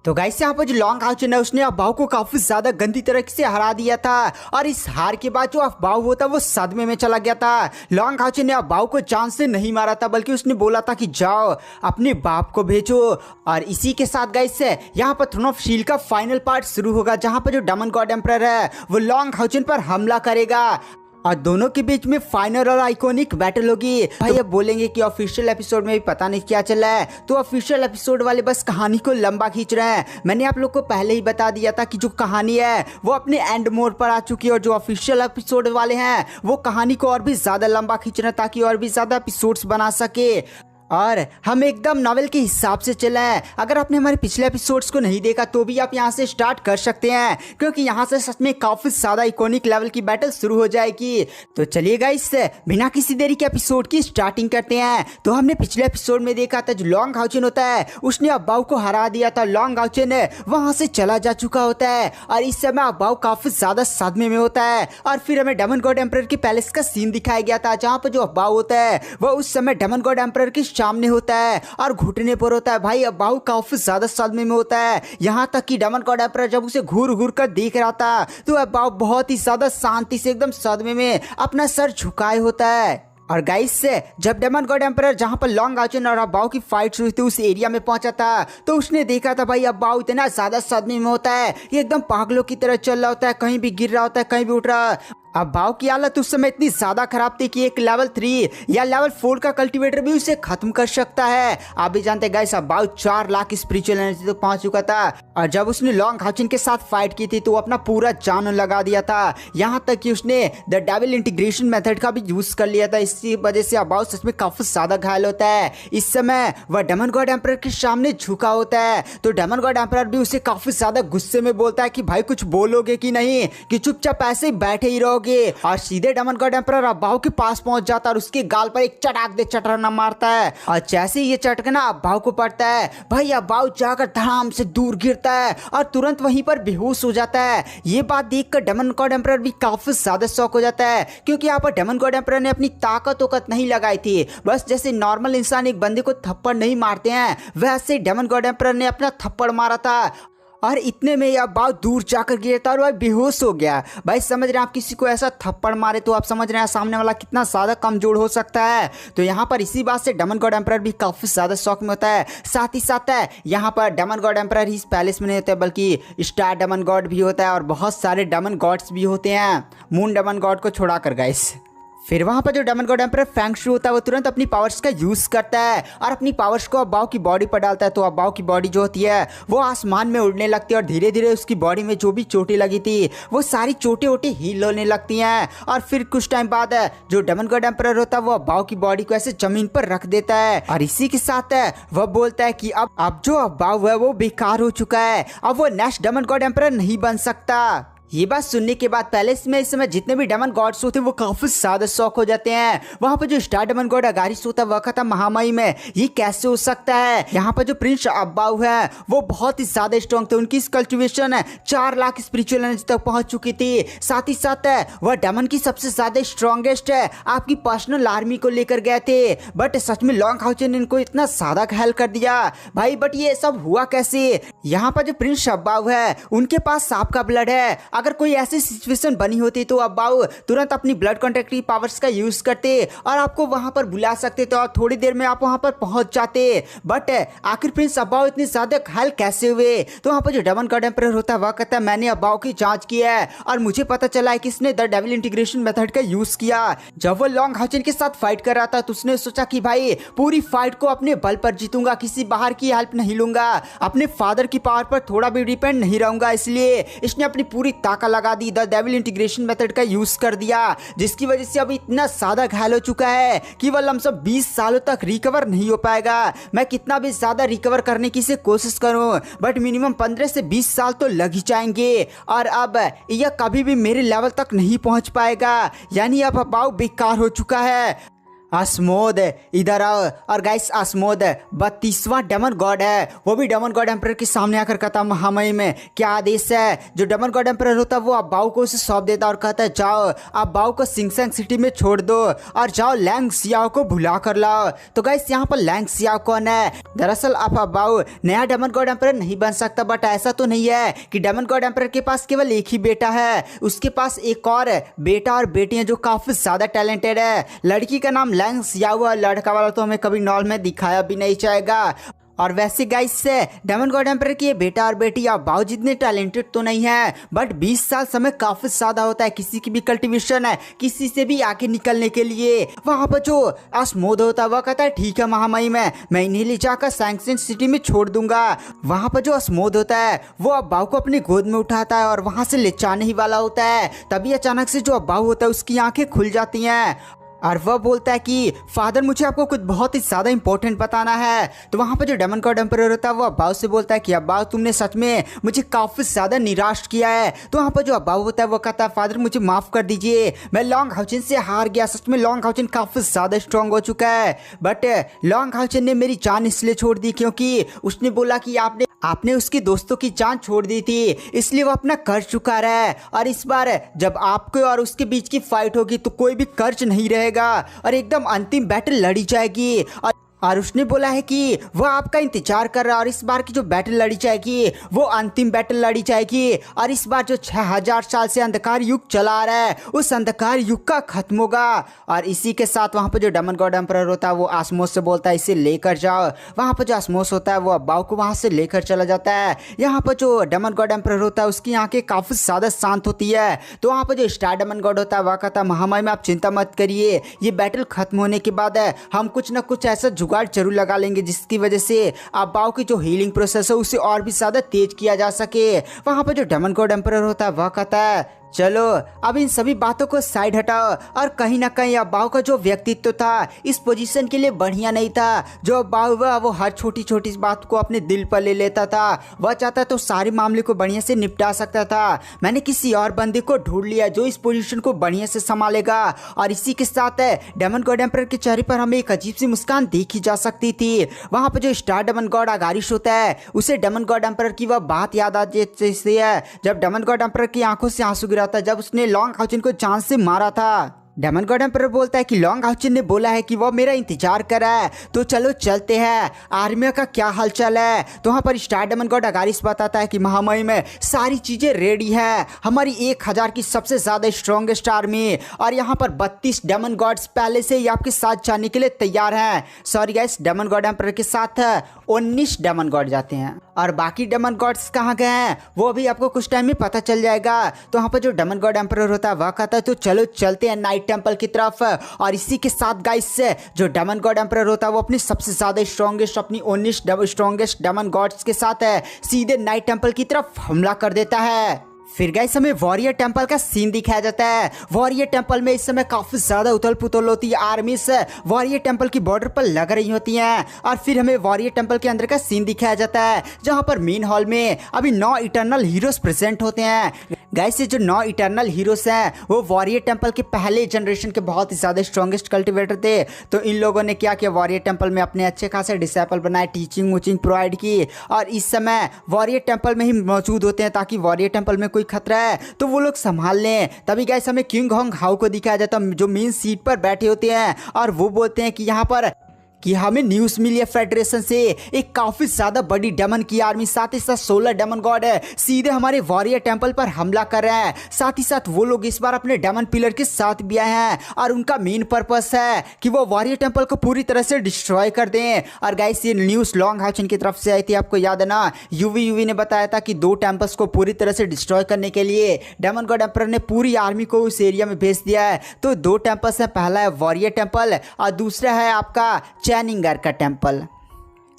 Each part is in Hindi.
तो गाइस यहाँ पर जो लॉन्ग हाउचन है उसने अफबाओ को काफी ज्यादा गंदी तरीके से हरा दिया था और इस हार के बाद जो अफबाओ होता वो सदमे में चला गया था। लॉन्ग हाउचन ने अफबाओ को जान से नहीं मारा था बल्कि उसने बोला था कि जाओ अपने बाप को भेजो। और इसी के साथ गाइस यहाँ पर थ्रोन ऑफ शील्ड का फाइनल पार्ट शुरू होगा जहाँ पर जो डेमन गॉड एम्परर है वो लॉन्ग हाउचन पर हमला करेगा और दोनों के बीच में फाइनल और आइकॉनिक बैटल होगी। भाई अब बोलेंगे कि ऑफिशियल एपिसोड में भी पता नहीं क्या चल रहा है, तो ऑफिशियल एपिसोड वाले बस कहानी को लंबा खींच रहे हैं। मैंने आप लोग को पहले ही बता दिया था कि जो कहानी है वो अपने एंड मोड पर आ चुकी है और जो ऑफिशियल एपिसोड वाले हैं वो कहानी को और भी ज्यादा लंबा खींच रहे हैं ताकि और भी ज्यादा एपिसोड्स बना सके और हम एकदम नॉवेल के हिसाब से चले हैं। अगर आपने हमारे पिछले एपिसोड्स को नहीं देखा तो भी आप यहाँ से स्टार्ट कर सकते हैं क्योंकि यहाँ से सच में काफी ज्यादा इकोनिक लेवल की बैटल शुरू हो जाएगी। तो चलिए गाइस बिना किसी देरी के एपिसोड की स्टार्टिंग करते हैं। तो हमने पिछले एपिसोड में देखा था जो लॉन्ग हाउचन होता है उसने अफबाओ को हरा दिया था। लॉन्ग हाउचन वहां से चला जा चुका होता है और इस समय अफबाओ काफी ज्यादा सदमे में होता है और फिर हमें डेमन गॉड एम्परर के पैलेस का सीन दिखाया गया था जहाँ पर जो अफबाओ होता है वो उस समय डेमन गॉड एम्परर के सामने होता है और घुटने पर होता है। भाई अफबाओ काफी ज्यादा सदमे में होता है, यहाँ तक कि डेमन गॉड एम्परर जब उसे घूर घूर कर देख रहा था तो अफबाओ बहुत ही ज्यादा शांति से एकदम सदमे में अपना सर झुकाए होता है। और गाइस जब डेमन गॉड एम्परर जहाँ पर लॉन्ग हाउचन और अफबाओ की फाइट हुई थी उस एरिया में पहुंचा था तो उसने देखा था भाई अफबाओ इतना ज्यादा सदमे में होता है, ये एकदम पागलों की तरह चल रहा होता है, कहीं भी गिर रहा होता है कहीं भी उठ रहा। अफबाओ की हालत उस समय इतनी ज्यादा खराब थी कि एक लेवल 3 या लेवल 4 का कल्टीवेटर भी उसे खत्म कर सकता है। आप भी जानते हैं गाइस अफबाओ 4 लाख स्पिरिचुअल एनर्जी तक पहुंच चुका था और जब उसने लॉन्ग हाउचन के साथ फाइट की थी तो वो अपना पूरा जान लगा दिया था, यहाँ तक कि उसने द डेविल इंटीग्रेशन मेथड का भी यूज कर लिया था। इसी वजह से अफबाओ सच में काफी ज्यादा घायल होता है। इस समय वह डेमन गॉड एम्परर के सामने झुका होता है तो डेमन गॉड एम्परर भी उसे काफी ज्यादा गुस्से में बोलता है कि भाई कुछ बोलोगे कि नहीं, कि चुपचाप ऐसे ही बैठे ही रहोगे। और सीधे डेमन गॉड एम्परर अफबाओ के पास पहुंच जाता है और उसके गाल पर एक चटाक दे चटकना मारता है और जैसे ही ये चटकना अफबाओ को पड़ता है भाई अफबाओ जाकर धड़ाम से दूर गिरता है और तुरंत वहीं पर बेहोश हो जाता है। ये बात देखकर डेमन गॉड एम्परर भी काफी ज्यादा शॉक हो जाता है क्योंकि यहाँ पर डेमन गॉड एम्परर ने अपनी ताकत नहीं लगाई थी। बस जैसे नॉर्मल इंसान एक बंदे को थप्पड़ नहीं मारते हैं वैसे डेमन गॉड एम्परर ने अपना थप्पड़ मारा था और इतने में यह अफबाओ दूर जाकर गिरा था और वह बेहोश हो गया। भाई समझ रहे हैं आप किसी को ऐसा थप्पड़ मारे तो आप समझ रहे हैं सामने वाला कितना ज्यादा कमजोर हो सकता है। तो यहाँ पर इसी बात से डेमन गॉड एम्परर भी काफी ज्यादा शौक में होता है। साथ ही साथ यहाँ पर डेमन गॉड एम्परर इस पैलेस में नहीं होता है बल्कि स्टार डेमन गॉड भी होता है और बहुत सारे डेमन गॉड्स भी होते हैं मून डेमन गॉड को छोड़ा कर गाइस। फिर वहां पर जो डेमन गॉड एम्परर फैंग शू होता है वो तुरंत अपनी पावर्स का यूज करता है और अपनी पावर्स को अफबाओ की बॉडी पर डालता है। तो अफबाओ की बॉडी जो होती है वो आसमान में उड़ने लगती है और धीरे धीरे उसकी बॉडी में जो भी चोटें लगी थी वो सारी चोटें वोटें हील होने लगती हैं। और फिर कुछ टाइम बाद जो डेमन गॉड एम्परर होता है वो अफबाओ की बॉडी को ऐसे जमीन पर रख देता है और इसी के साथ वह बोलता है कि अब जो अफबाओ है वो बेकार हो चुका है, अब वो नेक्स्ट डेमन गॉड एम्परर नहीं बन सकता। ये बात सुनने के बाद पैलेस में इस समय जितने भी डेमन गॉड्स होते हैं वो काफी ज्यादा शॉक हो जाते हैं। वहां पर जो स्टार डेमन गॉड अगारिस होता है वह कहता है महामाई में ये कैसे हो सकता है। यहाँ पर जो प्रिंस अफबाओ है वो बहुत ही ज्यादा स्ट्रॉन्ग थे, उनकी कल्टिवेशन 4 लाख स्पिरिचुअल एनर्जी तक पहुंच चुकी थी। साथ ही साथ वह डेमन की सबसे ज्यादा स्ट्रॉन्गेस्ट आपकी पर्सनल आर्मी को लेकर गए थे बट सच में लॉन्ग हाउचन ने इनको इतना ज्यादा घायल कर दिया भाई। बट ये सब हुआ कैसे। यहाँ पर जो प्रिंस अफबाओ है उनके पास सांप का ब्लड है, अगर कोई ऐसी सिचुएशन बनी होती तो अफबाओ तुरंत अपनी ब्लड कॉन्टैक्ट की पावर्स का यूज करते और आपको वहां पर बुला सकते थे और थोड़ी देर में आप वहां पर पहुंच जाते। बट आखिर प्रिंस अफबाओ इतने ज्यादा घायल कैसे हुए। तो वहां पर जो डेमन गॉड एम्परर होता है वह कहता है मैंने अफबाओ की जांच की है और मुझे पता चला है कि इसने द डेविल इंटीग्रेशन मेथड का यूज किया। जब वो लॉन्ग हाउचन के साथ फाइट कर रहा था तो उसने सोचा कि भाई पूरी फाइट को अपने बल पर जीतूंगा, किसी बाहर की हेल्प नहीं लूंगा, अपने फादर की पावर पर थोड़ा भी डिपेंड नहीं रहूंगा। इसलिए इसने अपनी पूरी ताकत लगा दी, द डेविल इंटीग्रेशन मेथड का यूज कर दिया जिसकी वजह से अभी इतना ज्यादा घायल हो चुका है कि वह लमसम 20 सालों तक रिकवर नहीं हो पाएगा। मैं कितना भी ज्यादा रिकवर करने की से कोशिश करूं बट मिनिमम 15 से 20 साल तो लग ही जाएंगे और अब यह कभी भी मेरे लेवल तक नहीं पहुंच पाएगा। यानी अब अफबाओ बेकार हो चुका है। अस्मोद इधर आओ। और गाइस अस्मोद 32वां डेमन गॉड है, वो भी डेमन गॉड एम्परर के सामने आकर कहता महामहिम में क्या आदेश है। जो डेमन गॉड एम्परर होता है वो आप बाऊ को उसे सौंप देता और कहता है जाओ आप बाऊ को सिंगसंग सिटी में छोड़ दो और जाओ लैंग सियाओ को भुला कर लाओ। तो गाइस यहाँ पर लैंग सियाओ कौन है? दरअसल आप बाऊ नया डेमन गॉड एम्परर नहीं बन सकता, बट ऐसा तो नहीं है कि डेमन गॉड एम्परर के पास केवल एक ही बेटा है, उसके पास एक और बेटा और बेटी है जो काफी ज्यादा टैलेंटेड है। लड़की का नाम लैंग सियाओ है, लड़का वाला तो हमें कभी नॉल में दिखाया भी नहीं जाएगा। और वैसे गाइस से डेमन गॉड एम्परर की बेटा और बेटी या बाऊ जितने टैलेंटेड तो नहीं है, बट 20 साल समय काफी ज्यादा होता है किसी की भी कल्टीवेशन है किसी से भी आगे निकलने के लिए। वहां पर जो अस्मोद होता है वह कहता है ठीक है महामहिम मैं इन्हें ले जाकर सैंक्शन सिटी में छोड़ दूंगा। वहां पर जो अस्मोद होता है वो अब बाऊ को अपनी गोद में उठाता है और वहां से ले जाने ही वाला होता है, तभी अचानक से जो बाऊ होता है उसकी आंखें खुल जाती हैं और वह बोलता है कि फादर मुझे आपको कुछ बहुत ही ज़्यादा इंपॉर्टेंट बताना है। तो वहाँ पर जो डेमन गॉड एम्परर होता है वो अब्बाऊ से बोलता है कि अब्बाऊ तुमने सच में मुझे काफ़ी ज़्यादा निराश किया है। तो वहाँ पर जो अब्बाऊ होता है वो कहता है फादर मुझे माफ़ कर दीजिए, मैं लॉन्ग हाउचन से हार गया। सच में लॉन्ग हाउचन काफ़ी ज़्यादा स्ट्रॉन्ग हो चुका है, बट लॉन्ग हाउचन ने मेरी जान इसलिए छोड़ दी क्योंकि उसने बोला कि आपने उसके दोस्तों की जान छोड़ दी थी, इसलिए वो अपना कर्ज चुका रहा है। और इस बार जब आपके और उसके बीच की फाइट होगी तो कोई भी कर्ज नहीं रहेगा और एकदम अंतिम बैटल लड़ी जाएगी। और उसने बोला है कि वो आपका इंतजार कर रहा है और इस बार की जो बैटल लड़ी जाएगी वो अंतिम बैटल लड़ी जाएगी। और इस बार जो 6000 साल से अंधकार युग चला आ रहा है उस अंधकार युग का खत्म होगा। और इसी के साथ वहाँ पर जो डेमन गॉड एम्परर होता है वो आसमोस से बोलता है इसे लेकर जाओ। वहाँ पर जो आसमोस होता है वो अब्बाऊ को वहाँ से लेकर चला जाता है। यहाँ पर जो डेमन गॉड एम्परर होता है उसकी आंखें काफ़ी ज़्यादा शांत होती है। तो वहाँ पर जो स्टार डेमन गॉड होता है वह कहता है महामहिम आप चिंता मत करिए, ये बैटल खत्म होने के बाद हम कुछ ना कुछ ऐसा जुगाड़ जरूर लगा लेंगे जिसकी वजह से अब्बाऊ की जो हीलिंग प्रोसेस है उसे और भी ज्यादा तेज किया जा सके। वहां पर जो डेमन गॉड एम्परर होता है वह कहता है चलो अब इन सभी बातों को साइड हटाओ। और कहीं ना कहीं अब्बाऊ का जो व्यक्तित्व था इस पोजीशन के लिए बढ़िया नहीं था। जो अब्बाऊ हुआ वो हर छोटी छोटी बात को अपने दिल पर ले लेता था, वह चाहता तो सारे मामले को बढ़िया से निपटा सकता था। मैंने किसी और बंदे को ढूंढ लिया जो इस पोजीशन को बढ़िया से संभालेगा। और इसी के साथ डेमन गॉड एम्परर के चेहरे पर हमें एक अजीब सी मुस्कान देखी जा सकती थी। वहां पर जो स्टार डेमन गॉड अगारिश होता है उसे डेमन गॉड एम्परर की वह बात याद आ जाती है जब डेमन गॉड एम्परर की आंखों से आंसू गिरा था जब उसने लॉन्ग हाउचन को जान से मारा था। डेमन गॉड एम्परर बोलता है कि लॉन्ग हाउचन ने बोला है कि वो मेरा इंतजार कर रहा है, तो चलो चलते हैं। आर्मी का क्या हालचाल है? तो वहाँ पर स्टार डेमन गॉड अगारिस बताता है कि महामहिम में सारी चीज़ें रेडी है, हमारी 1000 की सबसे ज़्यादा स्ट्रॉन्गेस्ट आर्मी और यहाँ पर 32 डेमन गॉड्स पहले से ही आपके साथ जाने के लिए तैयार हैं। Sorry guys, demon god emperor के साथ 19 डेमन गॉड जाते हैं और बाकी डेमन गॉड्स कहाँ गए हैं वो भी आपको कुछ टाइम में पता चल जाएगा। तो वहाँ पर जो डेमन गॉड एम्परर होता है वह कहता है तो चलो चलते हैं नाइट टेंपल की तरफ। और इसी के साथ गाइस जो डेमन गॉड एम्परर होता है वो अपनी सबसे ज्यादा स्ट्रॉन्गेस्ट अपनी 19 स्ट्रॉन्गेस्ट डेमन गॉड्स के साथ सीधे नाइट टेंपल की तरफ हमला कर देता है। फिर गाइस हमें वॉरियर टेंपल का सीन दिखाया जाता है। वॉरियर टेंपल में इस समय काफी ज्यादा उथल पुथल होती है, आर्मीज वॉरियर टेंपल की बॉर्डर पर लग रही होती हैं। और फिर हमें वॉरियर टेंपल के अंदर का सीन दिखाया जाता है जहां पर मेन हॉल में अभी 9 इटर्नल हीरोज प्रेजेंट होते हैं। गाइस ये जो 9 इटर्नल हीरोज हैं वो वॉरियर टेंपल के पहले जनरेशन के बहुत ही ज्यादा स्ट्रॉन्गेस्ट कल्टिवेटर थे। तो इन लोगों ने क्या किया, वॉरियर टेंपल में अपने अच्छे खासे डिसाइपल बनाए, टीचिंग वूचिंग प्रोवाइड की और इस समय वॉरियर टेंपल में ही मौजूद होते हैं ताकि वॉरियर टेंपल में कोई खतरा है तो वो लोग संभाल लें। तभी गाइस हमें किंग होंग हाउ को दिखाया जाता है जो मेन सीट पर बैठे होते हैं और वो बोलते हैं कि यहाँ पर कि हमें न्यूज मिली है फेडरेशन से एक काफी ज्यादा बड़ी डेमन की आर्मी साथ ही साथ 16 डेमन गॉड है सीधे हमारे वॉरियर टेंपल पर हमला कर रहे हैं। साथ ही साथ वो लोग इस बार अपने डेमन पिलर के साथ भी आए हैं और उनका मेन पर्पस है कि वो वॉरियर टेंपल को पूरी तरह से डिस्ट्रॉय कर दें। और गाइस ये न्यूज लॉन्ग हाउचन की तरफ से आई थी, आपको याद है ना, यूवी ने बताया था कि 2 टेंपल्स को पूरी तरह से डिस्ट्रॉय करने के लिए डेमन गॉड एम्परर ने पूरी आर्मी को उस एरिया में भेज दिया है। तो 2 टेंपल्स है, पहला है वॉरियर टेंपल और दूसरा है आपका चैनिंगर का टेंपल।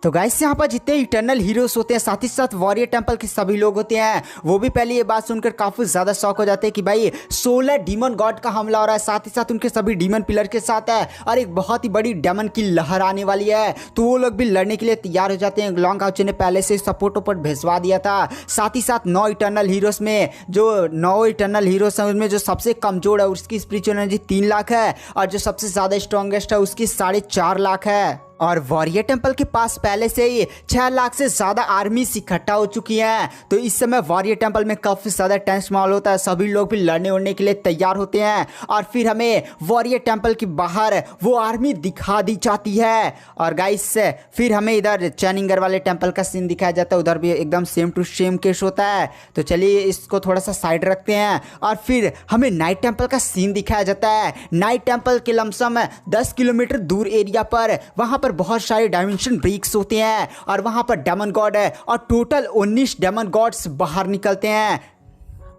तो गाइस यहाँ पर जितने इटर्नल हीरोज होते हैं साथ ही साथ वॉरियर टेम्पल के सभी लोग होते हैं वो भी पहले ये बात सुनकर काफी ज्यादा शॉक हो जाते हैं कि भाई 16 डीमन गॉड का हमला हो रहा है, साथ ही साथ उनके सभी डीमन पिलर के साथ है और एक बहुत ही बड़ी डेमन की लहर आने वाली है। तो वो लोग भी लड़ने के लिए तैयार हो जाते हैं। लॉन्ग हाउचे ने पहले से सपोर्ट वोपोर्ट भेजवा दिया था। साथ ही साथ 9 इटर्नल हीरोज में जो 9 इटर्नल हीरोज हैं उनमें जो सबसे कमजोर है उसकी स्पिरिचुअल एनर्जी 3 लाख है और जो सबसे ज्यादा स्ट्रॉन्गेस्ट है उसकी 4.5 लाख है। और वॉरियर टेम्पल के पास पहले से ही 6 लाख से ज्यादा आर्मी इकट्ठा हो चुकी हैं। तो इस समय वॉरियर टेम्पल में काफी ज्यादा टेंस माहौल होता है, सभी लोग भी लड़ने उड़ने के लिए तैयार होते हैं और फिर हमें वॉरियर टेम्पल के बाहर वो आर्मी दिखा दी जाती है। और गाइस फिर हमें इधर चैनिंगर वाले टेम्पल का सीन दिखाया जाता है, उधर भी एकदम सेम टू सेम केस होता है। तो चलिए इसको थोड़ा सा साइड रखते हैं और फिर हमें नाइट टेम्पल का सीन दिखाया जाता है। नाइट टेम्पल के लमसम 10 किलोमीटर दूर एरिया पर वहां पर बहुत सारे डायमेंशन ब्रेक्स होते हैं और वहां पर डेमन गॉड है और टोटल 19 डेमन गॉड्स बाहर निकलते हैं।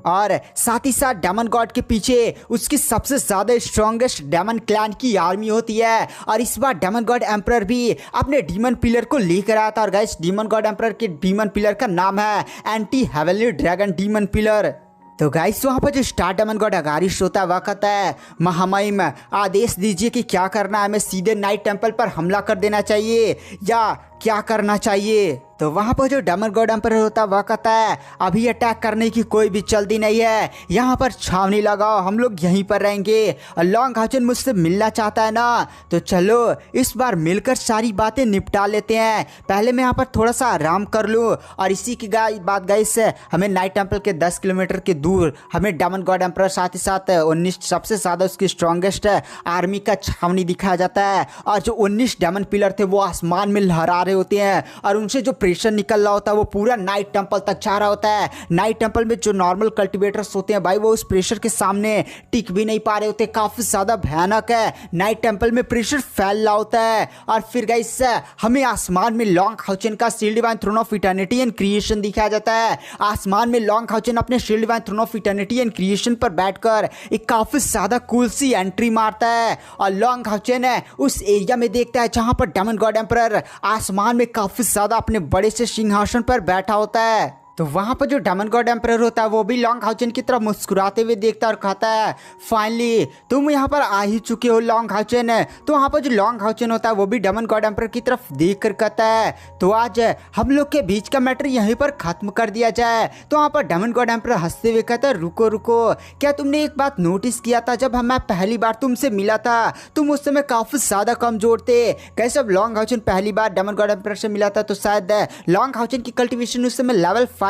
और साथ ही साथ डेमन गॉड के पीछे उसकी सबसे ज्यादा स्ट्रॉन्गेस्ट डेमन क्लैन की आर्मी होती है और इस बार डेमन गॉड एम्परर भी अपने डीमन पिलर को लेकर आया था। और गाइस डेमन गॉड एम्परर के डीमन पिलर का नाम है anti heavenly dragon demon pillar. तो गाइस वहाँ पर जो स्टार डेमन गॉड अगारिश होता है वह कहता है महामहिम आदेश दीजिए कि क्या करना है, हमें सीधे नाइट टेम्पल पर हमला कर देना चाहिए या क्या करना चाहिए। तो वहाँ पर जो डेमन गॉड एम्परर होता है वह कहता है अभी अटैक करने की कोई भी जल्दी नहीं है, यहाँ पर छावनी लगाओ, हम लोग यहीं पर रहेंगे। और लॉन्ग हाउचन मुझसे मिलना चाहता है ना, तो चलो इस बार मिलकर सारी बातें निपटा लेते हैं। पहले मैं यहाँ पर थोड़ा सा आराम कर लूँ। और इसी की बात गाइस हमें नाइट टेम्पल के 10 किलोमीटर के दूर हमें डेमन गॉड एम्परर साथ ही साथ 19 सबसे ज़्यादा उसकी स्ट्रॉन्गेस्ट आर्मी का छावनी दिखाया जाता है। और जो 19 डेमन पिलर थे वो आसमान में लहरा रहे होते हैं और उनसे जो प्रेशर निकल रहा होता है वो पूरा नाइट टेम्पल तक जा रहा होता है। नाइट टेम्पल में जो नॉर्मल कल्टिवेटर्स होते हैं भाई वो उस प्रेशर के सामने टिक भी नहीं पा रहे होते, काफी ज्यादा भयानक है। नाइट टेम्पल में प्रेशर फैल रहा होता है। और फिर गाइस हमें आसमान में लॉन्ग हाउचन का shield divine throne of eternity and creation दिखाया जाता है। आसमान में लॉन्ग हाउचन अपने shield divine throne of eternity and creation पर बैठकर एक काफी ज्यादा कूल सी एंट्री मारता है और लॉन्ग हाउचन उस एरिया में देखता है जहां पर डेमन गॉड एम्परर आसमान में काफी ज्यादा अपने बड़े से सिंहासन पर बैठा होता है। तो वहां पर जो डेमन गॉड एम्परर होता है वो भी लॉन्ग हाउचन की तरफ मुस्कुराते हुए देखता है और कहता है फाइनली तुम यहाँ पर आ ही चुके हो लॉन्ग हाउचन। तो वहां पर जो लॉन्ग हाउचन होता है वो भी डेमन गॉड एम्परर की तरफ देख कर कहता है तो आज हम लोग के बीच का मैटर यहीं पर खत्म कर दिया जाए। तो वहां पर डेमन गॉड एम्परर हंसते हुए कहता है रुको रुको, क्या तुमने एक बात नोटिस किया था जब मैं पहली बार तुमसे मिला था तुम उस समय काफी ज्यादा कमजोर थे। कैसे अब लॉन्ग हाउचन पहली बार डेमन गॉड एम्परर से मिला था तो शायद लॉन्ग हाउचन की कल्टीवेशन उस समय लेवल 5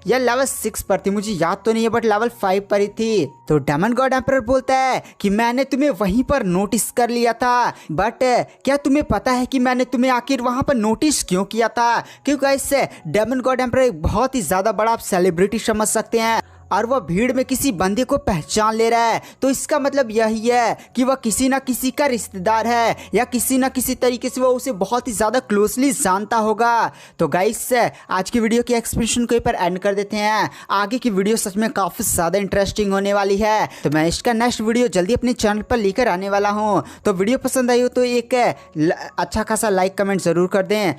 या लेवल 6 पर थी, मुझे याद तो नहीं है बट लेवल 5 पर ही थी। तो डेमन गॉड एम्परर बोलता है कि मैंने तुम्हें वहीं पर नोटिस कर लिया था बट क्या तुम्हें पता है कि मैंने तुम्हें आखिर वहां पर नोटिस क्यों किया था? क्योंकि इससे डेमन गॉड एम्परर एक बहुत ही ज्यादा बड़ा आप सेलिब्रिटी समझ सकते हैं और वह भीड़ में किसी बंदे को पहचान ले रहा है। तो इसका मतलब यही है कि वह किसी ना किसी का रिश्तेदार है या किसी ना किसी तरीके से वह उसे बहुत ही ज़्यादा क्लोजली जानता होगा। तो गाइस आज की वीडियो की एक्सप्लेनेशन को पर एंड कर देते हैं। आगे की वीडियो सच में काफ़ी ज़्यादा इंटरेस्टिंग होने वाली है। तो मैं इसका नेक्स्ट वीडियो जल्दी अपने चैनल पर लेकर आने वाला हूँ। तो वीडियो पसंद आई हो तो एक अच्छा खासा लाइक कमेंट ज़रूर कर दें।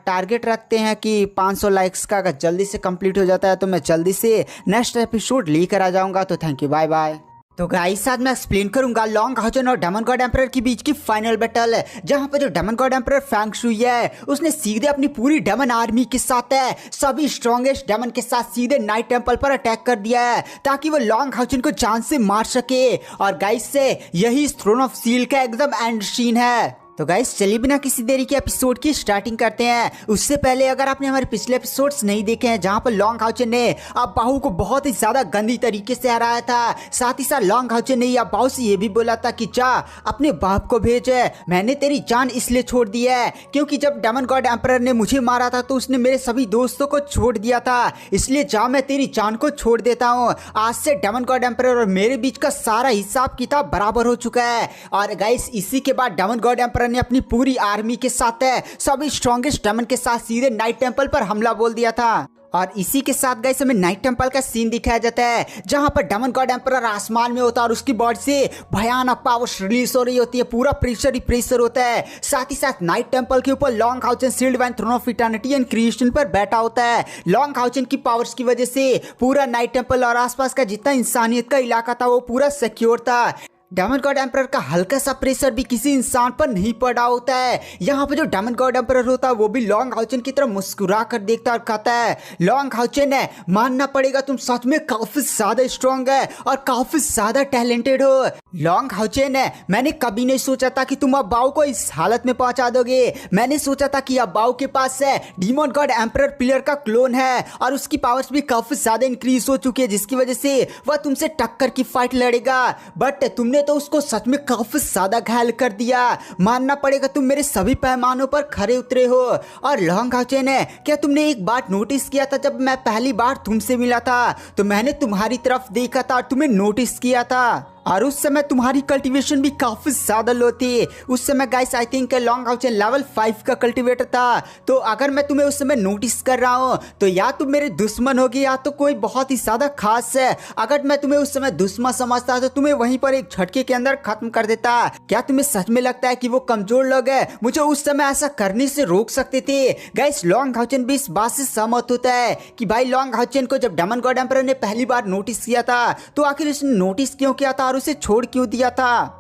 टारगेट रखते हैं कि 500 लाइक्स का अगर जल्दी से कंप्लीट हो जाता है तो मैं जल्दी से नेक्स्ट एपिसोड लेकर आ जाऊंगा। तो थैंक यू, बाय बाय। तो गाइस आज मैं एक्सप्लेन करूंगा लॉन्ग हाउचन और डेमन गॉड एम्परर के बीच की फाइनल बैटल, जहां पर जो demon god emperor Fang Shui है उसने सीधे अपनी पूरी डेमन आर्मी के साथ सभी स्ट्रॉन्गेस्ट डेमन के साथ सीधे नाइट टेम्पल पर अटैक कर दिया है ताकि वो लॉन्ग हाउचन को जान से मार सके। और गाइस से यही थ्रोन ऑफ स्टील का एकदम एंड सीन है। तो गाइस चलिए बिना किसी देरी के एपिसोड की स्टार्टिंग करते हैं। उससे पहले अगर आपने हमारे पिछले एपिसोड्स नहीं देखे हैं जहां पर लॉन्ग हाउचन ने अब बाहु को बहुत ही ज्यादा गंदी तरीके से हराया था, साथ ही साथ लॉन्ग हाउचन ने अब बाहु से ये भी बोला था कि जा अपने बाप को भेज, मैंने तेरी जान इसलिए छोड़ दी है क्योंकि जब डेमन गॉड एम्परर ने मुझे मारा था तो उसने मेरे सभी दोस्तों को छोड़ दिया था, इसलिए जा मैं तेरी जान को छोड़ देता हूँ। आज से डेमन गॉड एम्परर और मेरे बीच का सारा हिसाब किताब बराबर हो चुका है। और गाइस इसी के बाद डेमन गॉड एम्परर ने अपनी पूरी आर्मी के साथ सभी स्ट्रॉन्गेस्ट डेमन के साथ सीधे नाइट टेम्पल पर हमला बोल दिया था। और इसी के साथ गाइस हमें नाइट टेम्पल का सीन दिखाया जाता है जहां पर डेमन गॉड एम्परर आसमान में होता है और उसकी बॉडी से भयानक पावर्स रिलीज हो रही होती है, पूरा प्रेशर ही प्रेशर होता है। साथ ही साथ नाइट टेम्पल के ऊपर लॉन्ग हाउचन शील्ड वैन throne of eternity and creation पर बैठा होता है। लॉन्ग हाउचन की पावर्स की वजह से पूरा नाइट टेम्पल और आसपास का जितना इंसानियत का इलाका था वो पूरा सिक्योर था। डेमन गॉड एम्परर का हल्का सा प्रेशर भी किसी इंसान पर नहीं पड़ा होता है। यहाँ पे जो डेमन गॉड एम्परर होता है वो भी लॉन्ग हाउचन की तरफ मुस्कुरा कर देखता और कहता है, लॉन्ग हाउचन है, मानना पड़ेगा तुम सच में काफी ज्यादा स्ट्रॉन्ग है और काफी ज्यादा टैलेंटेड हो। लॉन्ग हाउचन है, मैंने कभी नहीं सोचा था कि तुम अब्बाओ को इस हालत में पहुंचा दोगे। मैंने सोचा था कि अब्बाओ के पास है डीमन गॉड एम्परर पिलर का क्लोन है और उसकी पावर्स भी काफी ज्यादा इंक्रीज हो चुकी है, जिसकी वजह से वह तुमसे टक्कर की फाइट लड़ेगा। बट तुमने तो उसको सच में काफी ज्यादा घायल कर दिया। मानना पड़ेगा तुम मेरे सभी पैमानों पर खरे उतरे हो। और लॉन्ग हाउचन है, क्या तुमने एक बात नोटिस किया था, जब मैं पहली बार तुमसे मिला था तो मैंने तुम्हारी तरफ देखा था और तुम्हें नोटिस किया था और उस समय तुम्हारी कल्टीवेशन भी काफी ज्यादा लो थी। उस समय guys I think Long Haochen level 5 का कल्टीवेटर था। तो अगर मैं तुम्हें उस समय नोटिस कर रहा हूँ तो या तुम मेरे दुश्मन होगी या तो कोई बहुत ही ज्यादा खास है। अगर मैं तुम्हें उस समय दुश्मन समझता तो तुम्हें वहीं पर एक झटके के अंदर खत्म कर देता। क्या तुम्हें सच में लगता है कि वो कमजोर लोग है मुझे उस समय ऐसा करने से रोक सकते थे? गाइस लॉन्ग हाउचन भी इस बात से सहमत होता है कि भाई लॉन्ग हाउचन को जब डेमन गॉड एम्परर ने पहली बार नोटिस किया था तो आखिर उसने नोटिस क्यों किया था और उसे छोड़ क्यों दिया था?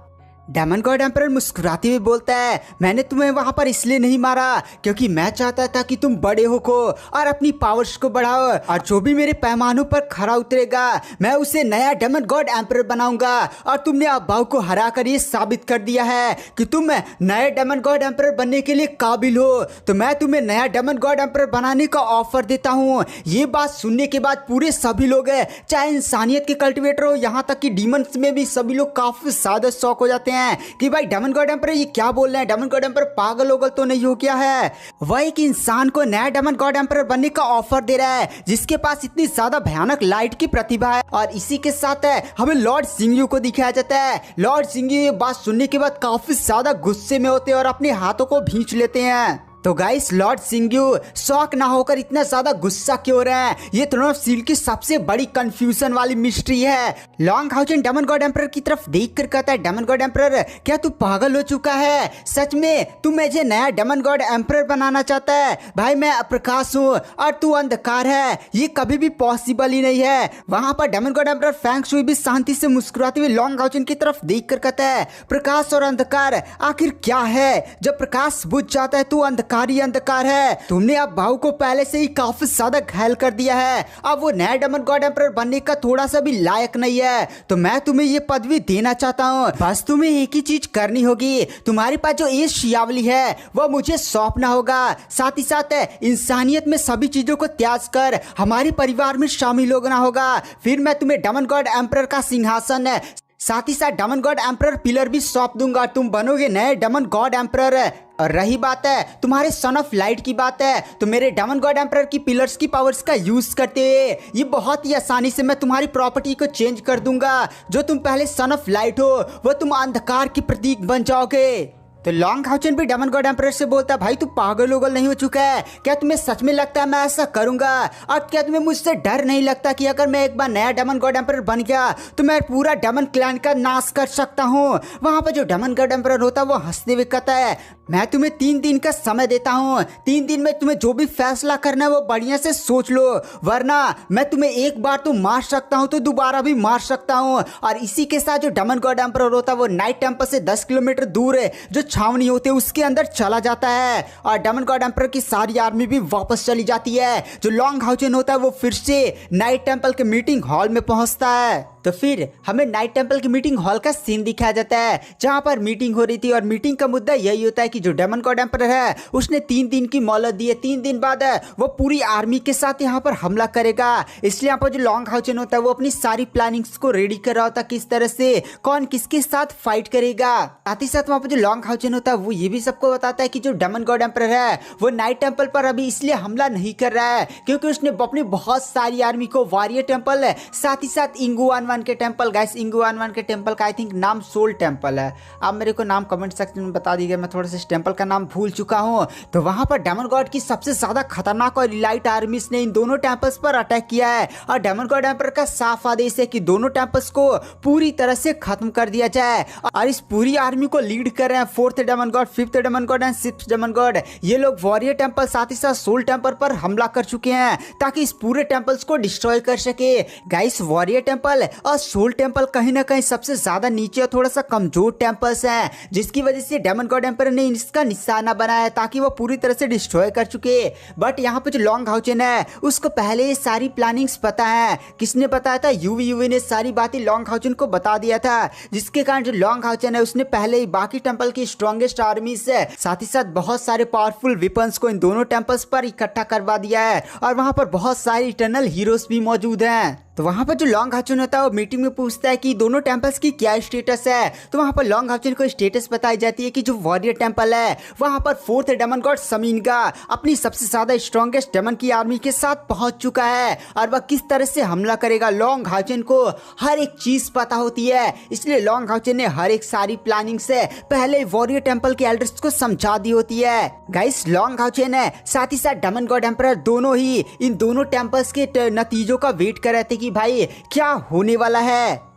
डेमन गॉड एम्परर मुस्कुराते हुए बोलता है, मैंने तुम्हें वहां पर इसलिए नहीं मारा क्योंकि मैं चाहता था कि तुम बड़े हो को और अपनी पावर्स को बढ़ाओ और जो भी मेरे पैमानों पर खरा उतरेगा मैं उसे नया डेमन गॉड एम्परर बनाऊंगा। और तुमने अब्बाओ को हरा कर ये साबित कर दिया है कि तुम नए डेमन गॉड एम्परर बनने के लिए काबिल हो, तो मैं तुम्हें नया डेमन गॉड एम्परर बनाने का ऑफर देता हूँ। ये बात सुनने के बाद पूरे सभी लोग चाहे इंसानियत के कल्टिवेटर हो यहाँ तक कि डीमंस में भी सभी लोग काफी ज्यादा शॉक हो जाते हैं कि भाई डेमन गॉड एम्परर ये क्या बोल रहे हैं, डेमन गॉड एम्परर पागल होगल तो नहीं हो गया है? वह एक इंसान को नया डेमन गॉड एम्परर बनने का ऑफर दे रहा है जिसके पास इतनी ज्यादा भयानक लाइट की प्रतिभा है। और इसी के साथ हमें लॉर्ड सिंगयू को दिखाया जाता है। लॉर्ड सिंगयू ये बात सुनने के बाद काफी ज्यादा गुस्से में होते हैं और अपने हाथों को भींच लेते हैं। तो गाइस लॉर्ड सिंगयू शॉक ना होकर इतना ज्यादा गुस्सा क्यों हो रहे हैं? ये थ्रोन ऑफ स्टील की सबसे बड़ी कंफ्यूजन वाली मिस्ट्री है। लॉन्ग हाउचन डेमन गॉड एम्परर की तरफ देख कर कहता है, डेमन गॉड एम्परर क्या तू पागल हो चुका है? सच में तू मुझे नया डेमन गॉड एम्परर बनाना चाहता है? भाई मैं प्रकाश हूँ और तू अंधकार है, ये कभी भी पॉसिबल ही नहीं है। वहां पर demon god emperor Fang Shui भी शांति से मुस्कुराते हुए लॉन्ग हाउचन की तरफ देख कर कहता है, प्रकाश और अंधकार आखिर क्या है? जब प्रकाश बुझ जाता है तो अंधकार ही अंधकार है। तुमने अब भाऊ को पहले से ही काफी ज्यादा घायल कर दिया है, अब वो नया डेमन गॉड एम्परर बनने का थोड़ा सा भी लायक नहीं है। तो मैं तुम्हें ये पदवी देना चाहता हूँ, बस तुम्हें एक ही चीज करनी होगी, तुम्हारे पास जो ये शियावली है वो मुझे सौंपना होगा। साथ ही साथ इंसानियत में सभी चीजों को त्याग कर हमारे परिवार में शामिल होना होगा, फिर मैं तुम्हें डेमन गॉड एम्परर का सिंहासन साथ ही साथ डेमन गॉड एम्परर पिलर भी सौंप दूंगा, तुम बनोगे नए डेमन गॉड एम्परर। और रही बात है तुम्हारे सन ऑफ लाइट की बात है, तो मेरे डेमन गॉड एम्परर की पिलर्स की पावर्स का यूज करते हुए ये बहुत ही आसानी से मैं तुम्हारी प्रॉपर्टी को चेंज कर दूंगा। जो तुम पहले सन ऑफ लाइट हो वो तुम अंधकार की प्रतीक बन जाओगे। तो लॉन्ग हाउचन भी डेमन गॉड एम्परर से बोलता है, भाई तू पागल उगल नहीं हो चुका है? क्या तुम्हें सच में लगता है मैं ऐसा करूंगा? और क्या तुम्हें मुझसे डर नहीं लगता कि अगर मैं एक बार नया डेमन गॉड एम्परर बन गया तो मैं पूरा डेमन क्लैन का नाश कर सकता हूँ? वहां पर जो डेमन गॉड एम्परर होता है वो हंसते हुए कहता है, मैं तुम्हें 3 दिन का समय देता हूँ, 3 दिन में तुम्हें जो भी फैसला करना है वो बढ़िया से सोच लो, वरना मैं तुम्हें एक बार तो मार सकता हूँ तो दोबारा भी मार सकता हूँ। और इसी के साथ जो डेमन गॉड एम्परर होता है वो नाइट टेम्पल से 10 किलोमीटर दूर जो छावनी होते उसके अंदर चला जाता है और डेमन गॉड एम्परर की सारी आर्मी भी वापस चली जाती है। जो लॉन्ग हाउचन होता है वो फिर से नाइट टेम्पल के मीटिंग हॉल में पहुंचता है। तो फिर हमें नाइट टेम्पल की मीटिंग हॉल का सीन दिखाया जाता है जहां पर मीटिंग हो रही थी और मीटिंग का मुद्दा यही होता है कि जो डेमन गॉड एम्परर है उसने 3 दिन की मोहलत दी है, 3 दिन बाद वो पूरी आर्मी के साथ यहाँ पर हमला करेगा। इसलिए यहाँ पर जो लॉन्ग हाउचन होता है वो अपनी सारी प्लानिंग्स को रेडी कर रहा होता है किस तरह से कौन किसके साथ फाइट करेगा। साथ ही साथ वहाँ पर जो लॉन्ग हाउचन होता है वो ये भी सबको बताता है कि जो डेमन गॉड एम्परर है वो नाइट टेम्पल पर अभी इसलिए हमला नहीं कर रहा है क्योंकि उसने अपनी बहुत सारी आर्मी को वॉरियर टेम्पल साथ ही साथ इंगुआन वन के टेम्पल गाइस, इंगुआन वन के टेम्पल का आई थिंक नाम सोल टेम्पल है। आप मेरे को नाम कमेंट सेक्शन में बता दीजिए, मैं थोड़ा सा इस टेम्पल का नाम भूल चुका हूँ। तो वहाँ पर डेमन गॉड की सबसे ज्यादा खतरनाक और इलाइट आर्मीज ने इन दोनों टेम्पल्स पर अटैक किया है और डेमन गॉड एम्परर का साफ आदेश है कि दोनों टेम्पल्स को पूरी तरह से खत्म कर दिया जाए। और इस पूरी आर्मी को लीड कर रहे हैं 4th demon god, 5th demon god and 6th demon god. ये लोग वॉरियर टेम्पल साथ ही साथ सोल टेम्पल पर हमला कर चुके हैं ताकि इस पूरे टेम्पल्स को डिस्ट्रॉय कर सके। गाइस वॉरियर टेम्पल और सोल टेम्पल कहीं ना कहीं सबसे ज्यादा नीचे और थोड़ा सा कमजोर टेम्पल्स हैं, जिसकी वजह से डेमन गॉड एम्परर ने इसका निशाना बनाया ताकि वो पूरी तरह से डिस्ट्रॉय कर चुके। बट यहाँ पे जो लॉन्ग हाउचेन है उसको पहले ये सारी प्लानिंग्स पता है। किसने बताया था? यूवी ने सारी बातें लॉन्ग हाउचेन को बता दिया था, जिसके कारण जो लॉन्ग हाउचेन है उसने पहले ही बाकी टेम्पल की स्ट्रॉन्गेस्ट आर्मी से साथ ही साथ बहुत सारे पावरफुल वेपन्स को इन दोनों टेम्पल्स पर इकट्ठा करवा दिया है और वहां पर बहुत सारे इटर्नल हीरोज भी मौजूद हैं। तो वहां पर जो लॉन्ग हाउचेन होता है वो मीटिंग में पूछता है कि दोनों टेम्पल्स की क्या स्टेटस है। तो वहां पर लॉन्ग हाउचेन को स्टेटस बताई जाती है कि जो वॉरियर टेम्पल है वहां पर 4th डेमन गॉड समीनगा अपनी सबसे ज्यादा स्ट्रॉन्गेस्ट डेमन की आर्मी के साथ पहुंच चुका है और वह किस तरह से हमला करेगा लॉन्ग हाउचेन को हर एक चीज पता होती है। इसलिए लॉन्ग हाउचेन ने हर एक सारी प्लानिंग से पहले वॉरियर टेम्पल के एल्डर्स को समझा दी होती है। गाइस लॉन्ग हाउचेन है साथ ही साथ डेमन गॉड एम्परर दोनों ही इन दोनों टेम्पल्स के नतीजों का वेट कर रहे थे कि भाई क्या होने वाला है।